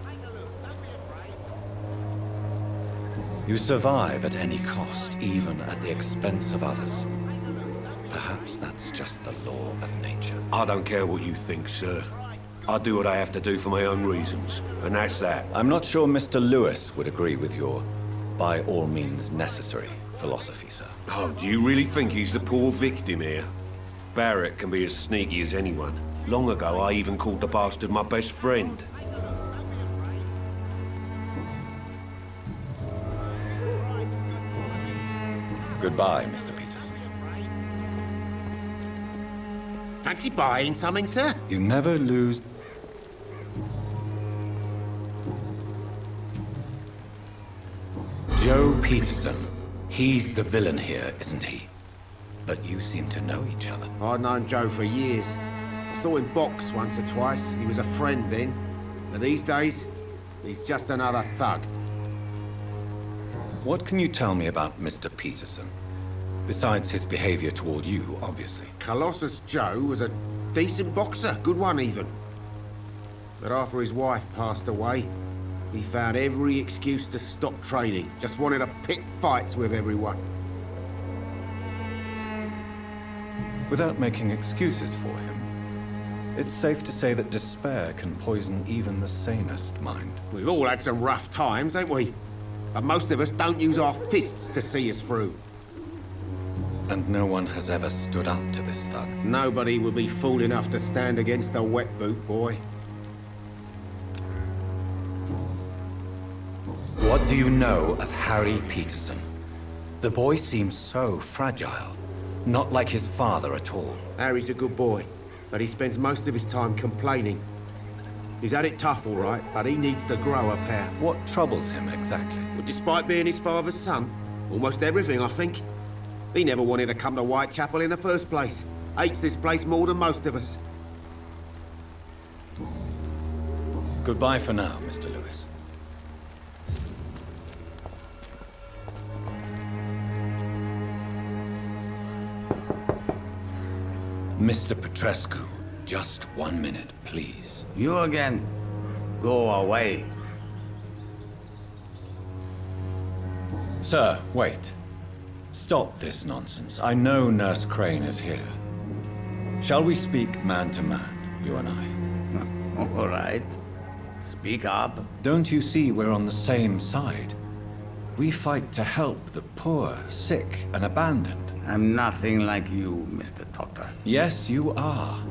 You survive at any cost, even at the expense of others. Perhaps that's just the law of nature. I don't care what you think, sir. I do what I have to do for my own reasons, and that's that. I'm not sure Mr. Lewis would agree with your by all means necessary philosophy, sir. Oh, do you really think he's the poor victim here? Barrett can be as sneaky as anyone. Long ago, I even called the bastard my best friend. Goodbye, Mr. Peterson. Fancy buying something, sir? You never lose... Joe Peterson. He's the villain here, isn't he? But you seem to know each other. I'd known Joe for years. I saw him box once or twice. He was a friend then. But these days, he's just another thug. What can you tell me about Mr. Peterson? Besides his behavior toward you, obviously. Colossus Joe was a decent boxer, good one even. But after his wife passed away, he found every excuse to stop training. Just wanted to pick fights with everyone. Without making excuses for him, it's safe to say that despair can poison even the sanest mind. We've all had some rough times, ain't we? But most of us don't use our fists to see us through. And no one has ever stood up to this thug. Nobody would be fool enough to stand against the wet boot boy. What do you know of Harry Peterson? The boy seems so fragile. Not like his father at all. Harry's a good boy, but he spends most of his time complaining. He's had it tough, all right, but he needs to grow a pair. What troubles him exactly? Well, despite being his father's son, almost everything, I think. He never wanted to come to Whitechapel in the first place. Hates this place more than most of us. Goodbye for now, Mr. Lewis. Mr. Petrescu, just 1 minute, please. You again? Go away. Sir, wait. Stop this nonsense. I know Nurse Crane is here. Shall we speak man to man, you and I? All right. Speak up. Don't you see we're on the same side? We fight to help the poor, sick, and abandoned. I'm nothing like you, Mr. Doctor. Yes, you are.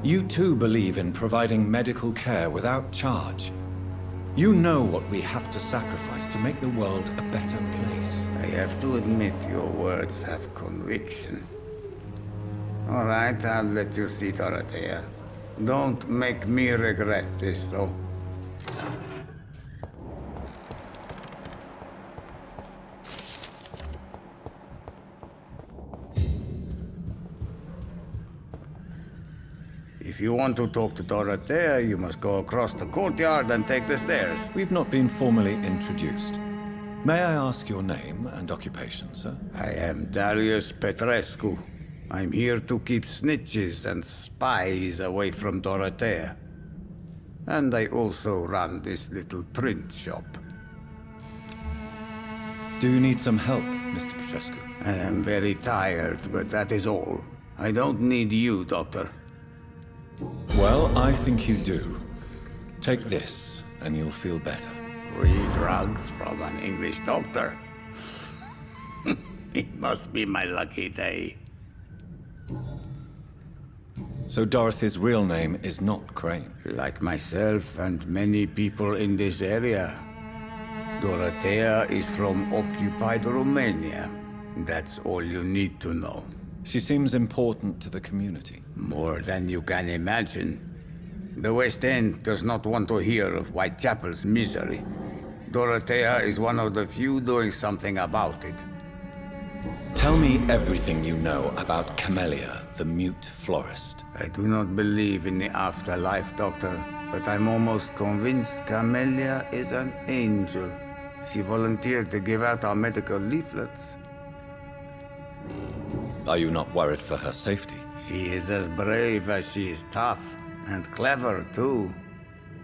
You too believe in providing medical care without charge. You know what we have to sacrifice to make the world a better place. I have to admit your words have conviction. All right, I'll let you see Dorothea. Don't make me regret this, though. If you want to talk to Dorothea, you must go across the courtyard and take the stairs. We've not been formally introduced. May I ask your name and occupation, sir? I am Darius Petrescu. I'm here to keep snitches and spies away from Dorothea. And I also run this little print shop. Do you need some help, Mr. Petrescu? I am very tired, but that is all. I don't need you, Doctor. Well, I think you do. Take this, and you'll feel better. Free drugs from an English doctor? It must be my lucky day. So Dorothy's real name is not Crane? Like myself and many people in this area. Dorothea is from occupied Romania. That's all you need to know. She seems important to the community. More than you can imagine. The West End does not want to hear of Whitechapel's misery. Dorothea is one of the few doing something about it. Tell me everything you know about Camellia, the mute florist. I do not believe in the afterlife, Doctor, but I'm almost convinced Camellia is an angel. She volunteered to give out our medical leaflets. Are you not worried for her safety? She is as brave as she is tough, and clever, too.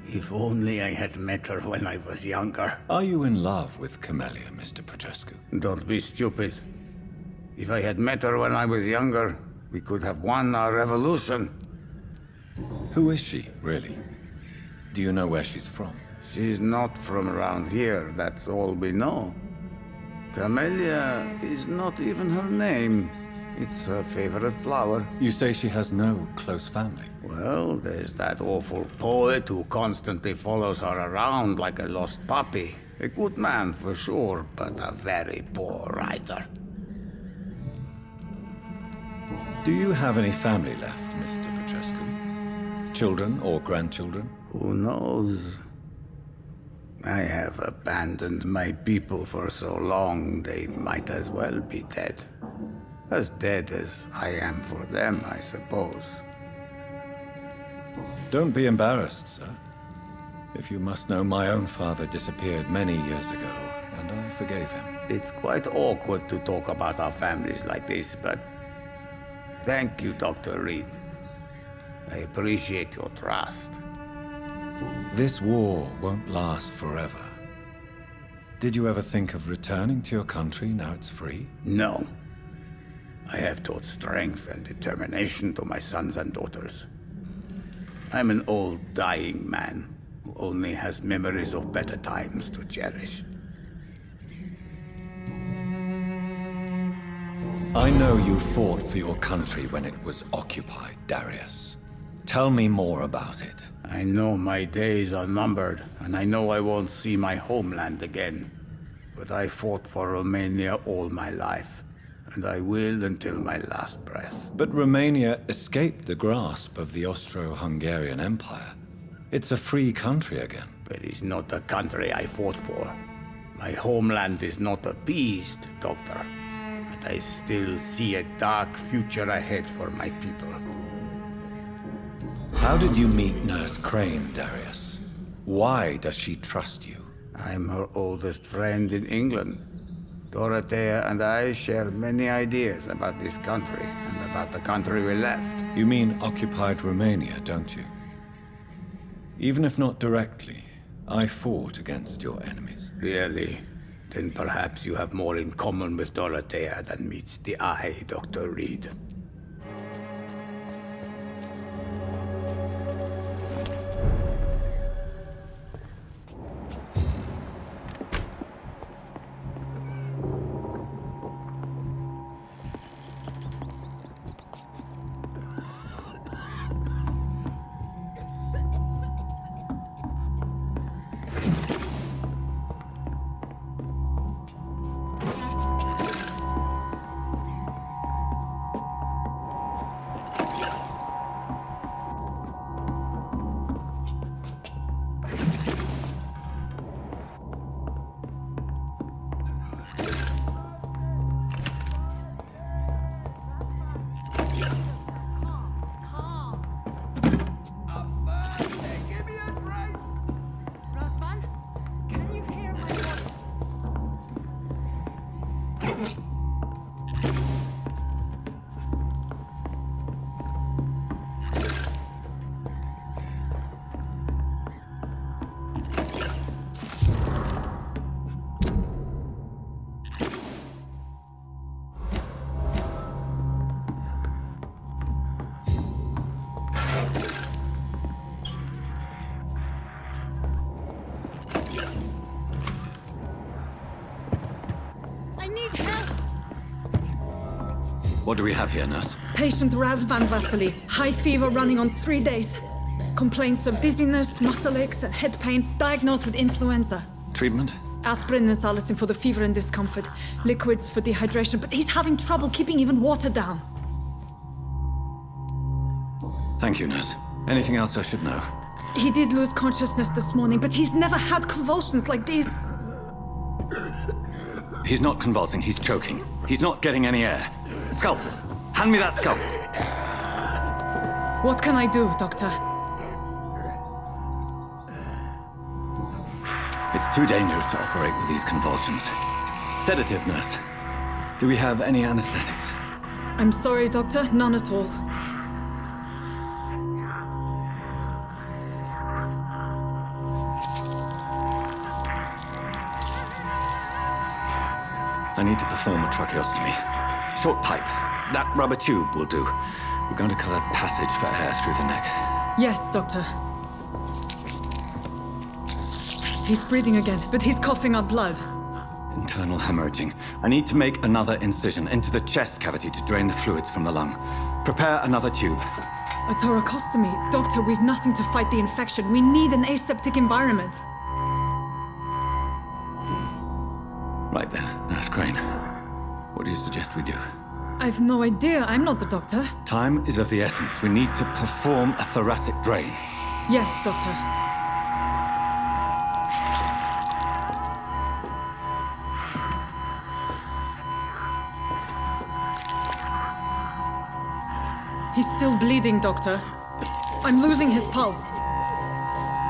If only I had met her when I was younger. Are you in love with Camellia, Mr. Petrescu? Don't be stupid. If I had met her when I was younger, we could have won our revolution. Who is she, really? Do you know where she's from? She's not from around here, that's all we know. Camellia is not even her name. It's her favorite flower. You say she has no close family? Well, there's that awful poet who constantly follows her around like a lost puppy. A good man for sure, but a very poor writer. Do you have any family left, Mr. Petrescu? Children or grandchildren? Who knows? I have abandoned my people for so long, they might as well be dead. As dead as I am for them, I suppose. Don't be embarrassed, sir. If you must know, my own father disappeared many years ago, and I forgave him. It's quite awkward to talk about our families like this, but thank you, Dr. Reid. I appreciate your trust. This war won't last forever. Did you ever think of returning to your country now it's free? No. I have taught strength and determination to my sons and daughters. I'm an old, dying man who only has memories of better times to cherish. I know you fought for your country when it was occupied, Darius. Tell me more about it. I know my days are numbered, and I know I won't see my homeland again. But I fought for Romania all my life, and I will until my last breath. But Romania escaped the grasp of the Austro-Hungarian Empire. It's a free country again. But it's not the country I fought for. My homeland is not appeased, Doctor. But I still see a dark future ahead for my people. How did you meet Nurse Crane, Darius? Why does she trust you? I'm her oldest friend in England. Dorothea and I share many ideas about this country and about the country we left. You mean occupied Romania, don't you? Even if not directly, I fought against your enemies. Really? Then perhaps you have more in common with Dorothea than meets the eye, Dr. Reid. What do we have here, nurse? Patient Razvan Vasily. High fever running on 3 days. Complaints of dizziness, muscle aches, and head pain. Diagnosed with influenza. Treatment? Aspirin and salicin for the fever and discomfort. Liquids for dehydration, but he's having trouble keeping even water down. Thank you, nurse. Anything else I should know? He did lose consciousness this morning, but he's never had convulsions like these. He's not convulsing, he's choking. He's not getting any air. Scalpel! Hand me that scalpel! What can I do, Doctor? It's too dangerous to operate with these convulsions. Sedative, nurse. Do we have any anesthetics? I'm sorry, Doctor. None at all. I need to perform a tracheostomy. Short pipe. That rubber tube will do. We're going to cut a passage for air through the neck. Yes, Doctor. He's breathing again, but he's coughing up blood. Internal hemorrhaging. I need to make another incision into the chest cavity to drain the fluids from the lung. Prepare another tube. A thoracostomy? Doctor, we've nothing to fight the infection. We need an aseptic environment. Right then, Nurse Crane. What do you suggest we do? I've no idea. I'm not the doctor. Time is of the essence. We need to perform a thoracic drain. Yes, doctor. He's still bleeding, doctor. I'm losing his pulse.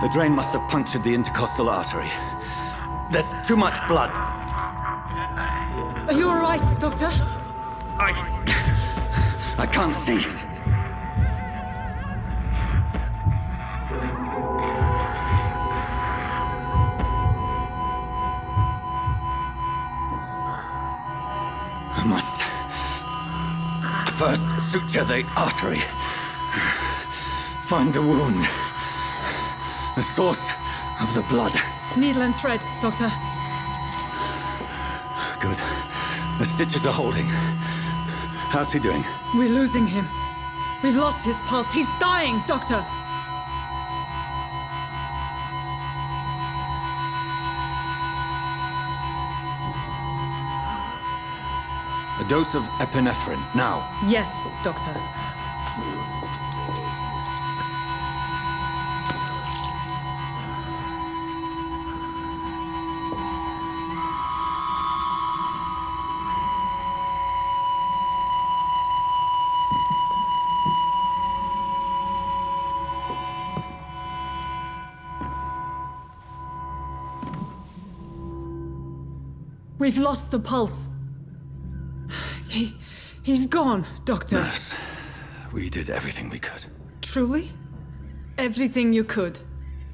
The drain must have punctured the intercostal artery. There's too much blood. Are you all right, doctor? I can't see. I must first suture the artery. Find the wound. The source of the blood. Needle and thread, doctor. Good. The stitches are holding. How's he doing? We're losing him. We've lost his pulse. He's dying, doctor! A dose of epinephrine, now. Yes, doctor. We've lost the pulse. He's gone, Doctor. Nurse, we did everything we could. Truly? Everything you could?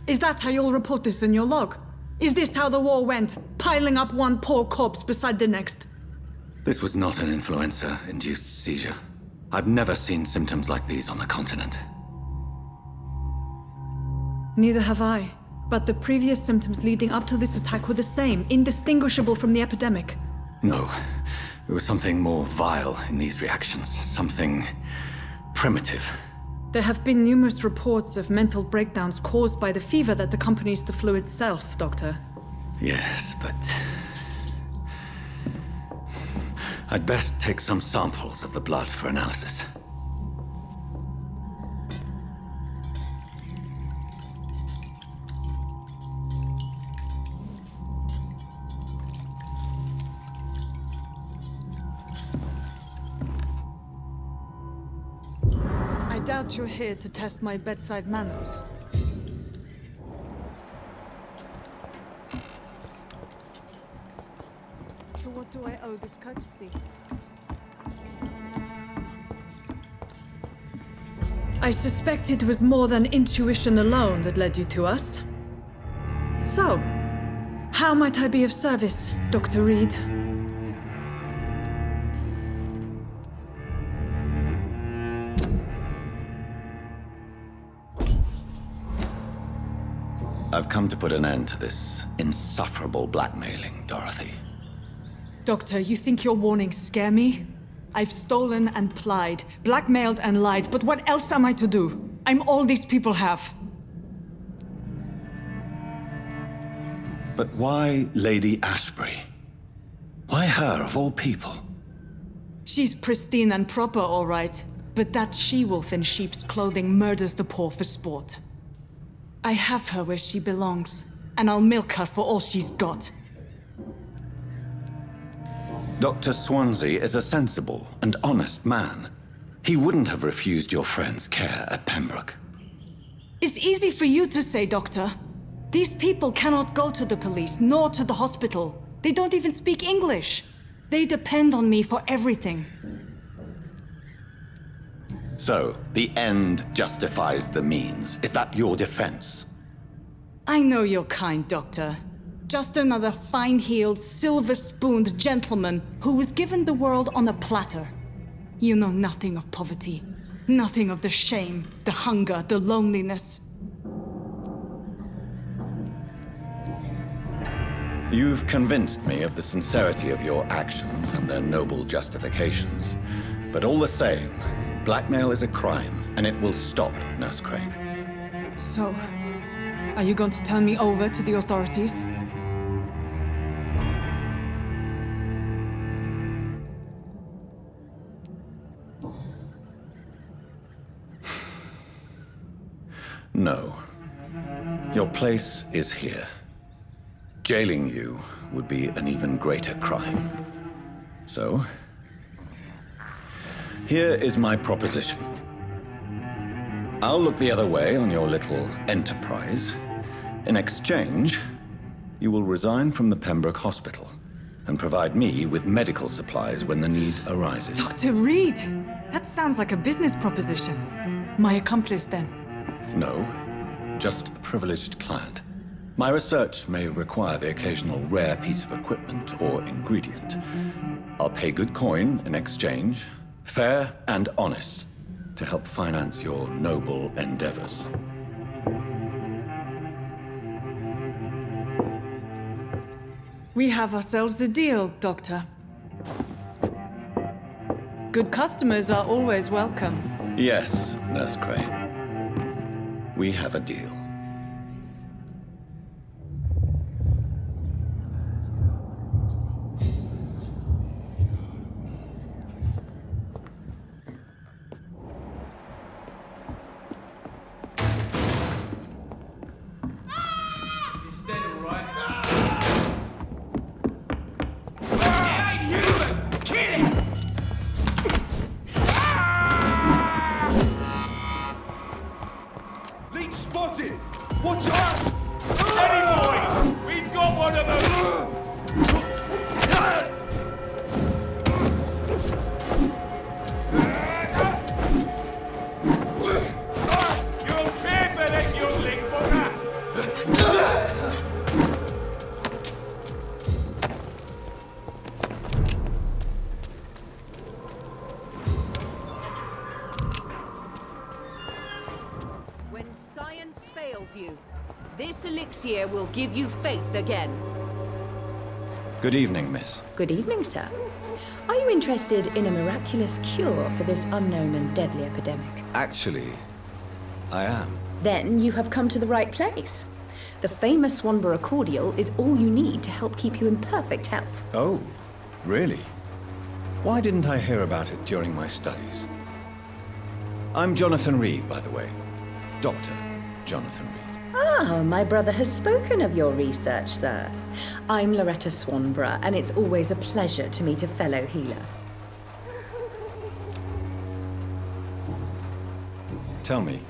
Is that how you'll report this in your log? Is this how the war went? Piling up one poor corpse beside the next? This was not an influenza-induced seizure. I've never seen symptoms like these on the continent. Neither have I. But the previous symptoms leading up to this attack were the same, indistinguishable from the epidemic. No. There was something more vile in these reactions. Something primitive. There have been numerous reports of mental breakdowns caused by the fever that accompanies the flu itself, Doctor. Yes, but... I'd best take some samples of the blood for analysis. I doubt you're here to test my bedside manners. To what do I owe this courtesy? I suspect it was more than intuition alone that led you to us. So, how might I be of service, Dr. Reid? I've come to put an end to this insufferable blackmailing, Dorothy. Doctor, you think your warnings scare me? I've stolen and plied, blackmailed and lied, but what else am I to do? I'm all these people have. But why Lady Ashbury? Why her, of all people? She's pristine and proper, all right. But that she-wolf in sheep's clothing murders the poor for sport. I have her where she belongs, and I'll milk her for all she's got. Dr. Swansea is a sensible and honest man. He wouldn't have refused your friend's care at Pembroke. It's easy for you to say, Doctor. These people cannot go to the police, nor to the hospital. They don't even speak English. They depend on me for everything. So, the end justifies the means. Is that your defense? I know you're kind, Doctor. Just another fine-heeled, silver-spooned gentleman who was given the world on a platter. You know nothing of poverty. Nothing of the shame, the hunger, the loneliness. You've convinced me of the sincerity of your actions and their noble justifications. But all the same, blackmail is a crime, and it will stop, Nurse Crane. So, are you going to turn me over to the authorities? No. Your place is here. Jailing you would be an even greater crime. So, here is my proposition. I'll look the other way on your little enterprise. In exchange, you will resign from the Pembroke Hospital and provide me with medical supplies when the need arises. Dr. Reid! That sounds like a business proposition. My accomplice, then? No, just a privileged client. My research may require the occasional rare piece of equipment or ingredient. I'll pay good coin in exchange, fair and honest, to help finance your noble endeavors. We have ourselves a deal, Doctor. Good customers are always welcome. Yes, Nurse Crane. We have a deal. Watch out! Hey, boys! We've got one of them! You'll pay for this, you lick fucker! When science fails you, this elixir will give you faith again. Good evening, miss. Good evening, sir. Are you interested in a miraculous cure for this unknown and deadly epidemic? Actually, I am. Then you have come to the right place. The famous Swanborough cordial is all you need to help keep you in perfect health. Oh, really? Why didn't I hear about it during my studies? I'm Jonathan Reid, by the way. Dr. Jonathan Reid. Ah, my brother has spoken of your research, sir. I'm Loretta Swanborough, and it's always a pleasure to meet a fellow healer. Tell me,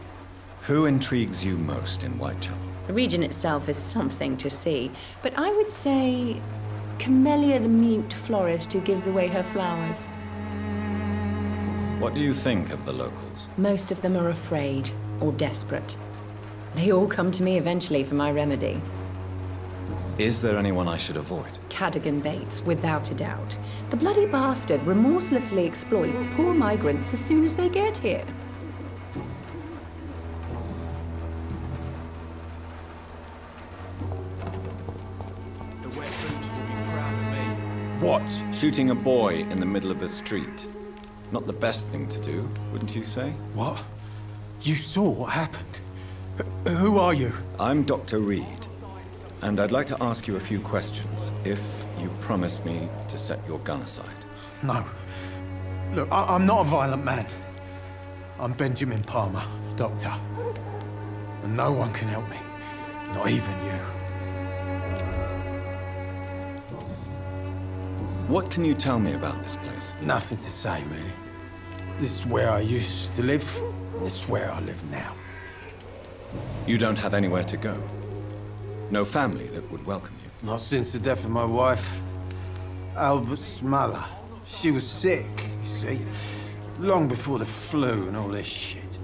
who intrigues you most in Whitechapel? The region itself is something to see, but I would say Camellia the mute florist who gives away her flowers. What do you think of the locals? Most of them are afraid or desperate. They all come to me eventually for my remedy. Is there anyone I should avoid? Cadogan Bates, without a doubt. The bloody bastard remorselessly exploits poor migrants as soon as they get here. The wet boots will be proud of me. What? Shooting a boy in the middle of the street. Not the best thing to do, wouldn't you say? What? You saw what happened? Who are you? I'm Dr. Reid, and I'd like to ask you a few questions, if you promise me to set your gun aside. No. Look, I'm not a violent man. I'm Benjamin Palmer, doctor. And no one can help me. Not even you. What can you tell me about this place? Nothing to say, really. This is where I used to live, and this is where I live now. You don't have anywhere to go? No family that would welcome you? Not since the death of my wife, Albert's mother. She was sick, you see. Long before the flu and all this shit.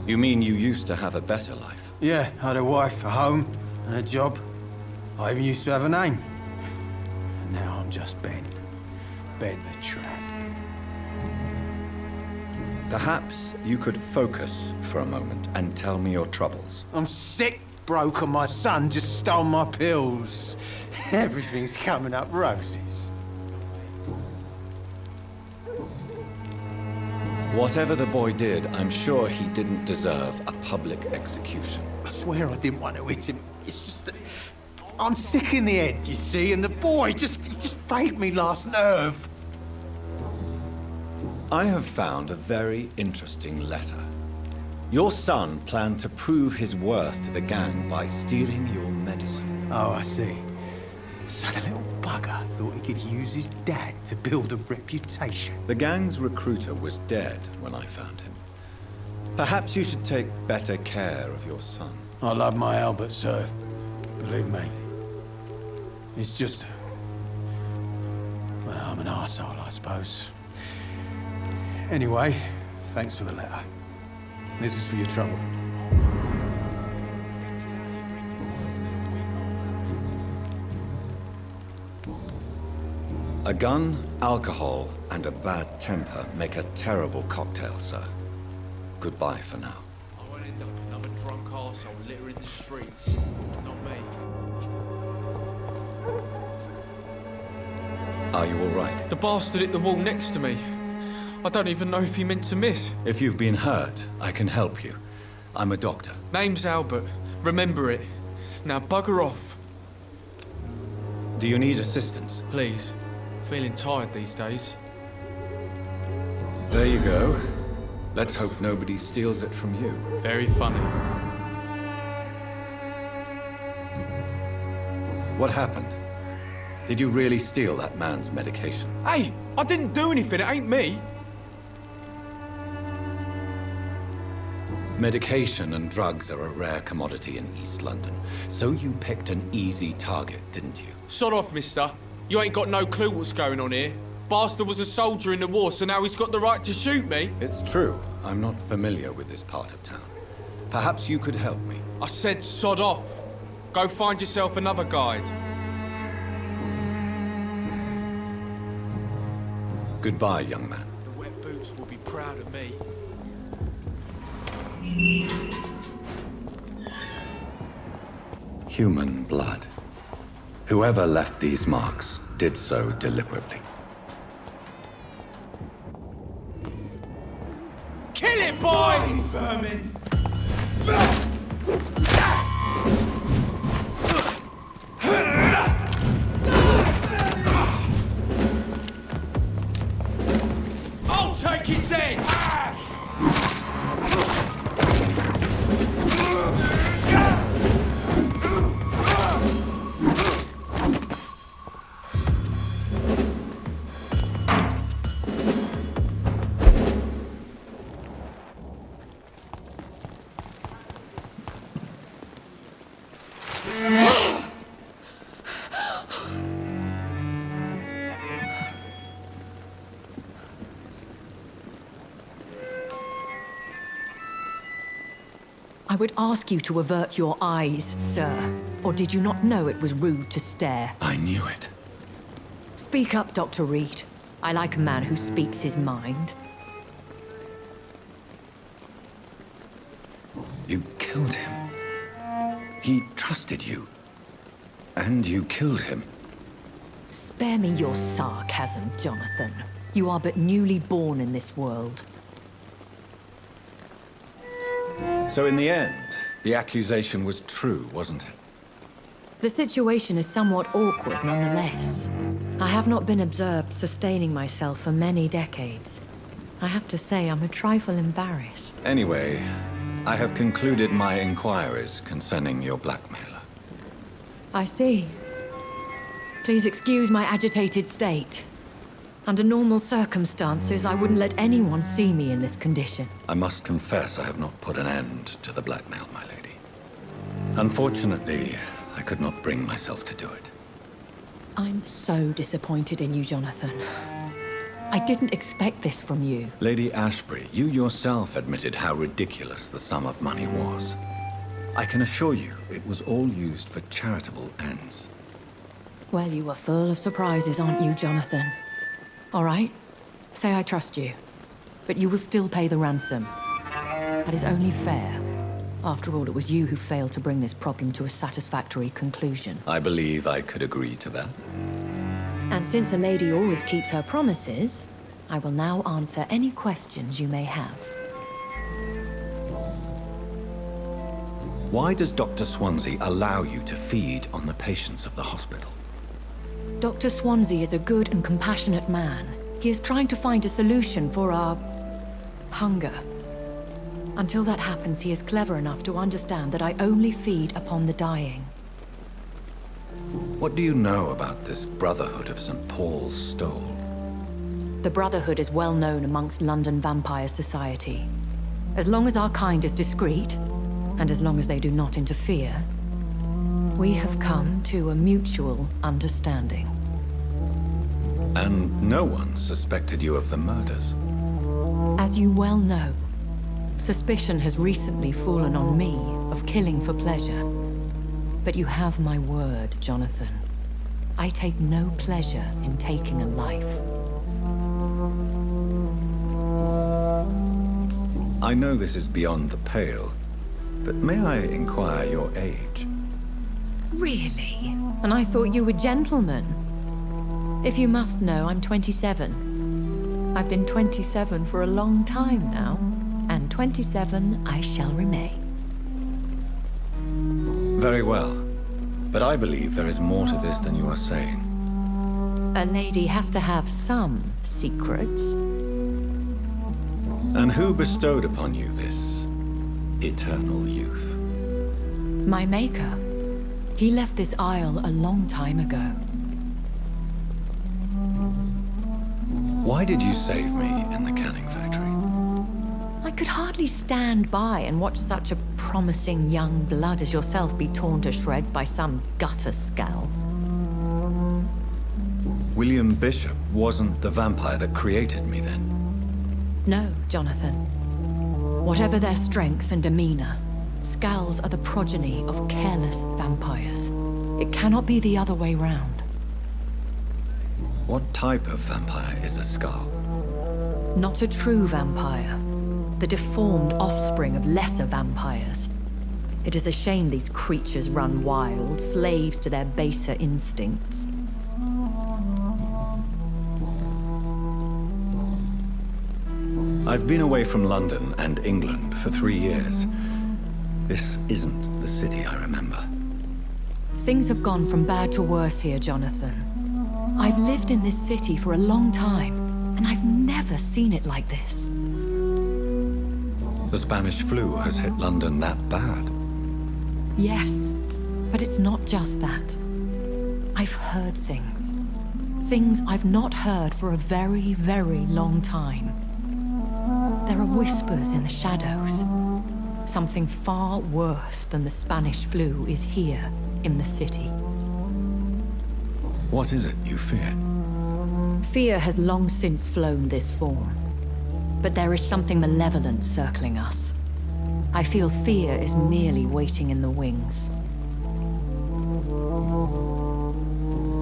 You mean you used to have a better life? Yeah, I had a wife, a home, and a job. I even used to have a name. And now I'm just Ben. Ben the Tramp. Perhaps you could focus for a moment and tell me your troubles. I'm sick, broke, and my son just stole my pills. Everything's coming up roses. Whatever the boy did, I'm sure he didn't deserve a public execution. I swear I didn't want to hit him. It's just that I'm sick in the head, you see, and the boy just frayed me last nerve. I have found a very interesting letter. Your son planned to prove his worth to the gang by stealing your medicine. Oh, I see. So the little bugger thought he could use his dad to build a reputation. The gang's recruiter was dead when I found him. Perhaps you should take better care of your son. I love my Albert, sir. Believe me. It's just... well, I'm an arsehole, I suppose. Anyway, thanks for the letter. This is for your trouble. A gun, alcohol, and a bad temper make a terrible cocktail, sir. Goodbye for now. I won't end up another drunk arsehole littering the streets. Not me. Are you all right? The bastard hit the wall next to me. I don't even know if he meant to miss. If you've been hurt, I can help you. I'm a doctor. Name's Albert. Remember it. Now bugger off. Do you need assistance? Please. Feeling tired these days. There you go. Let's hope nobody steals it from you. Very funny. What happened? Did you really steal that man's medication? Hey! I didn't do anything, it ain't me! Medication and drugs are a rare commodity in East London, so you picked an easy target, didn't you? Sod off, mister. You ain't got no clue what's going on here. Bastard was a soldier in the war, so now he's got the right to shoot me. It's true. I'm not familiar with this part of town. Perhaps you could help me. I said sod off. Go find yourself another guide. Goodbye, young man. The wet boots will be proud of me. Human blood. Whoever left these marks did so deliberately. Kill it, boy! Vermin! I'll take his head! I would ask you to avert your eyes, sir. Or did you not know it was rude to stare? I knew it. Speak up, Dr. Reid. I like a man who speaks his mind. You killed him. He trusted you. And you killed him. Spare me your sarcasm, Jonathan. You are but newly born in this world. So in the end, the accusation was true, wasn't it? The situation is somewhat awkward nonetheless. I have not been observed sustaining myself for many decades. I have to say I'm a trifle embarrassed. Anyway, I have concluded my inquiries concerning your blackmailer. I see. Please excuse my agitated state. Under normal circumstances, I wouldn't let anyone see me in this condition. I must confess I have not put an end to the blackmail, my lady. Unfortunately, I could not bring myself to do it. I'm so disappointed in you, Jonathan. I didn't expect this from you. Lady Ashbury, you yourself admitted how ridiculous the sum of money was. I can assure you it was all used for charitable ends. Well, you are full of surprises, aren't you, Jonathan? All right, say I trust you, but you will still pay the ransom. That is only fair. After all, it was you who failed to bring this problem to a satisfactory conclusion. I believe I could agree to that. And since a lady always keeps her promises, I will now answer any questions you may have. Why does Dr. Swansea allow you to feed on the patients of the hospital? Dr. Swansea is a good and compassionate man. He is trying to find a solution for our hunger. Until that happens, he is clever enough to understand that I only feed upon the dying. What do you know about this Brotherhood of St. Paul's Stole? The Brotherhood is well known amongst London vampire society. As long as our kind is discreet, and as long as they do not interfere, we have come to a mutual understanding. And no one suspected you of the murders? As you well know, suspicion has recently fallen on me of killing for pleasure. But you have my word, Jonathan. I take no pleasure in taking a life. I know this is beyond the pale, but may I inquire your age? Really? And I thought you were gentlemen. If you must know, I'm 27. I've been 27 for a long time now, and 27 I shall remain. Very well, but I believe there is more to this than you are saying. A lady has to have some secrets. And who bestowed upon you this eternal youth? My maker. He left this isle a long time ago. Why did you save me in the canning factory? I could hardly stand by and watch such a promising young blood as yourself be torn to shreds by some gutter scowl. William Bishop wasn't the vampire that created me then? No, Jonathan. Whatever their strength and demeanor, Scowls are the progeny of careless vampires. It cannot be the other way round. What type of vampire is a Scowl? Not a true vampire. The deformed offspring of lesser vampires. It is a shame these creatures run wild, slaves to their baser instincts. I've been away from London and England for 3 years. This isn't the city I remember. Things have gone from bad to worse here, Jonathan. I've lived in this city for a long time, and I've never seen it like this. The Spanish flu has hit London that bad? Yes, but it's not just that. I've heard things. Things I've not heard for a very, very long time. There are whispers in the shadows. Something far worse than the Spanish flu is here in the city. What is it you fear? Fear has long since flown this form. But there is something malevolent circling us. I feel fear is merely waiting in the wings.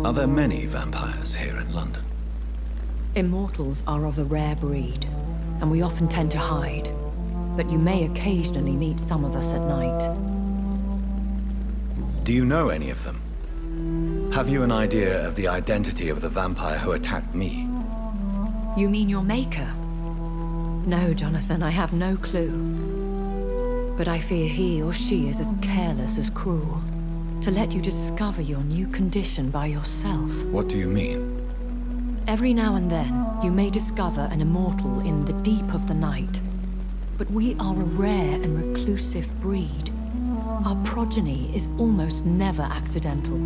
Are there many vampires here in London? Immortals are of a rare breed, and we often tend to hide. But you may occasionally meet some of us at night. Do you know any of them? Have you an idea of the identity of the vampire who attacked me? You mean your maker? No, Jonathan, I have no clue. But I fear he or she is as careless as cruel. To let you discover your new condition by yourself. What do you mean? Every now and then, you may discover an immortal in the deep of the night. But we are a rare and reclusive breed. Our progeny is almost never accidental.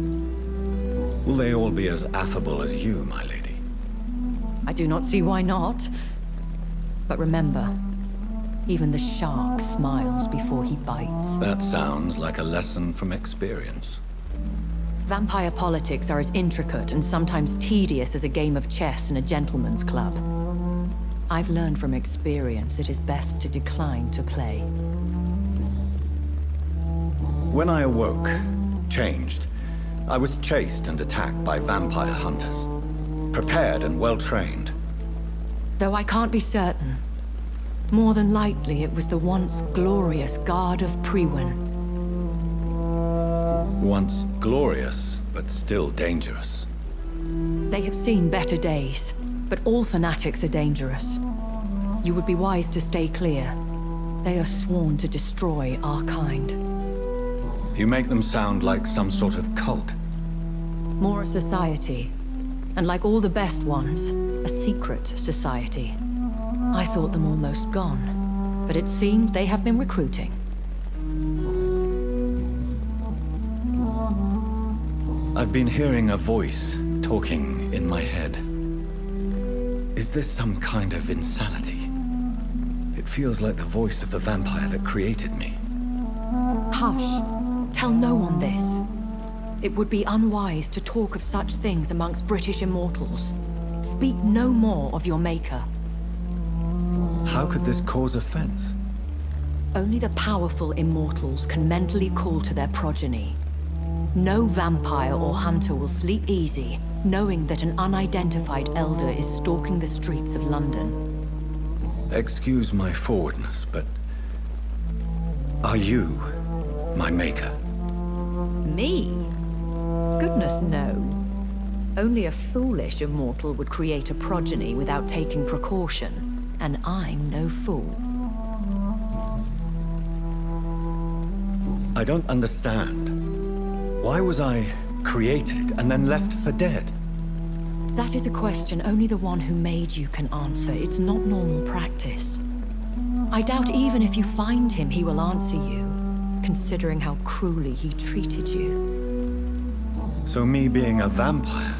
Will they all be as affable as you, my lady? I do not see why not. But remember, even the shark smiles before he bites. That sounds like a lesson from experience. Vampire politics are as intricate and sometimes tedious as a game of chess in a gentleman's club. I've learned from experience it is best to decline to play. When I awoke, changed, I was chased and attacked by vampire hunters. Prepared and well-trained. Though I can't be certain, more than likely it was the once glorious Guard of Priwen. Once glorious, but still dangerous. They have seen better days, but all fanatics are dangerous. You would be wise to stay clear. They are sworn to destroy our kind. You make them sound like some sort of cult. More a society. And like all the best ones, a secret society. I thought them almost gone. but it seemed they have been recruiting. I've been hearing a voice talking in my head. Is this some kind of insanity? It feels like the voice of the vampire that created me. Hush. Tell no one this. It would be unwise to talk of such things amongst British immortals. Speak no more of your maker. How could this cause offense? Only the powerful immortals can mentally call to their progeny. No vampire or hunter will sleep easy, knowing that an unidentified elder is stalking the streets of London. Excuse my forwardness, but... are you my maker? Me? Goodness, no. Only a foolish immortal would create a progeny without taking precaution, and I'm no fool. I don't understand. Why was I created and then left for dead? That is a question only the one who made you can answer. It's not normal practice. I doubt even if you find him, he will answer you, considering how cruelly he treated you. So me being a vampire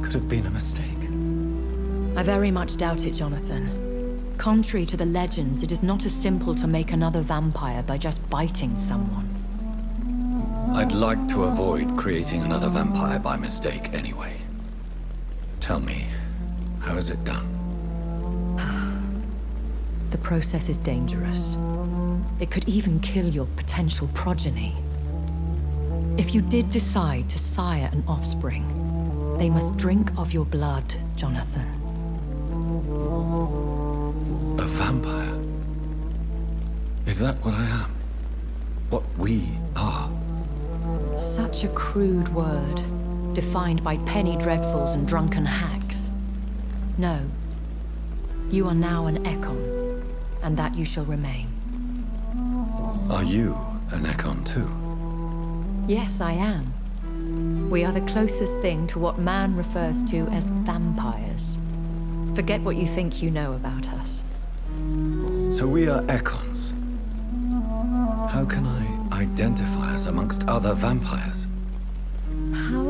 could have been a mistake. I very much doubt it, Jonathan. Contrary to the legends, it is not as simple to make another vampire by just biting someone. I'd like to avoid creating another vampire by mistake anyway. Tell me, how is it done? The process is dangerous. It could even kill your potential progeny. If you did decide to sire an offspring, they must drink of your blood, Jonathan. A vampire? Is that what I am? What we are? Such a crude word, defined by penny dreadfuls and drunken hacks. No. You are now an Ekon, and that you shall remain. Are you an Ekon too? Yes, I am. We are the closest thing to what man refers to as vampires. Forget what you think you know about us. So we are Ekons. How can I identify us amongst other vampires? How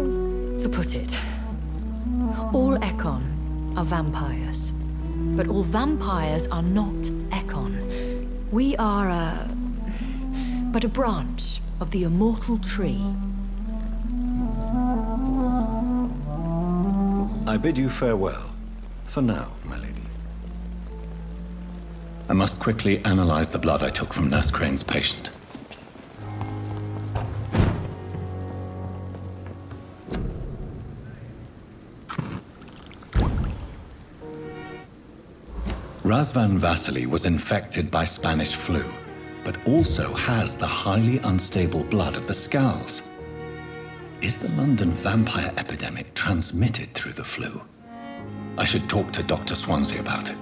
to put it? All Ekon are vampires. But all vampires are not Ekon. We are but a branch of the immortal tree. I bid you farewell. For now, my lady. I must quickly analyze the blood I took from Nurse Crane's patient. Razvan Vasily was infected by Spanish flu, but also has the highly unstable blood of the Skulls. Is the London vampire epidemic transmitted through the flu? I should talk to Dr. Swansea about it.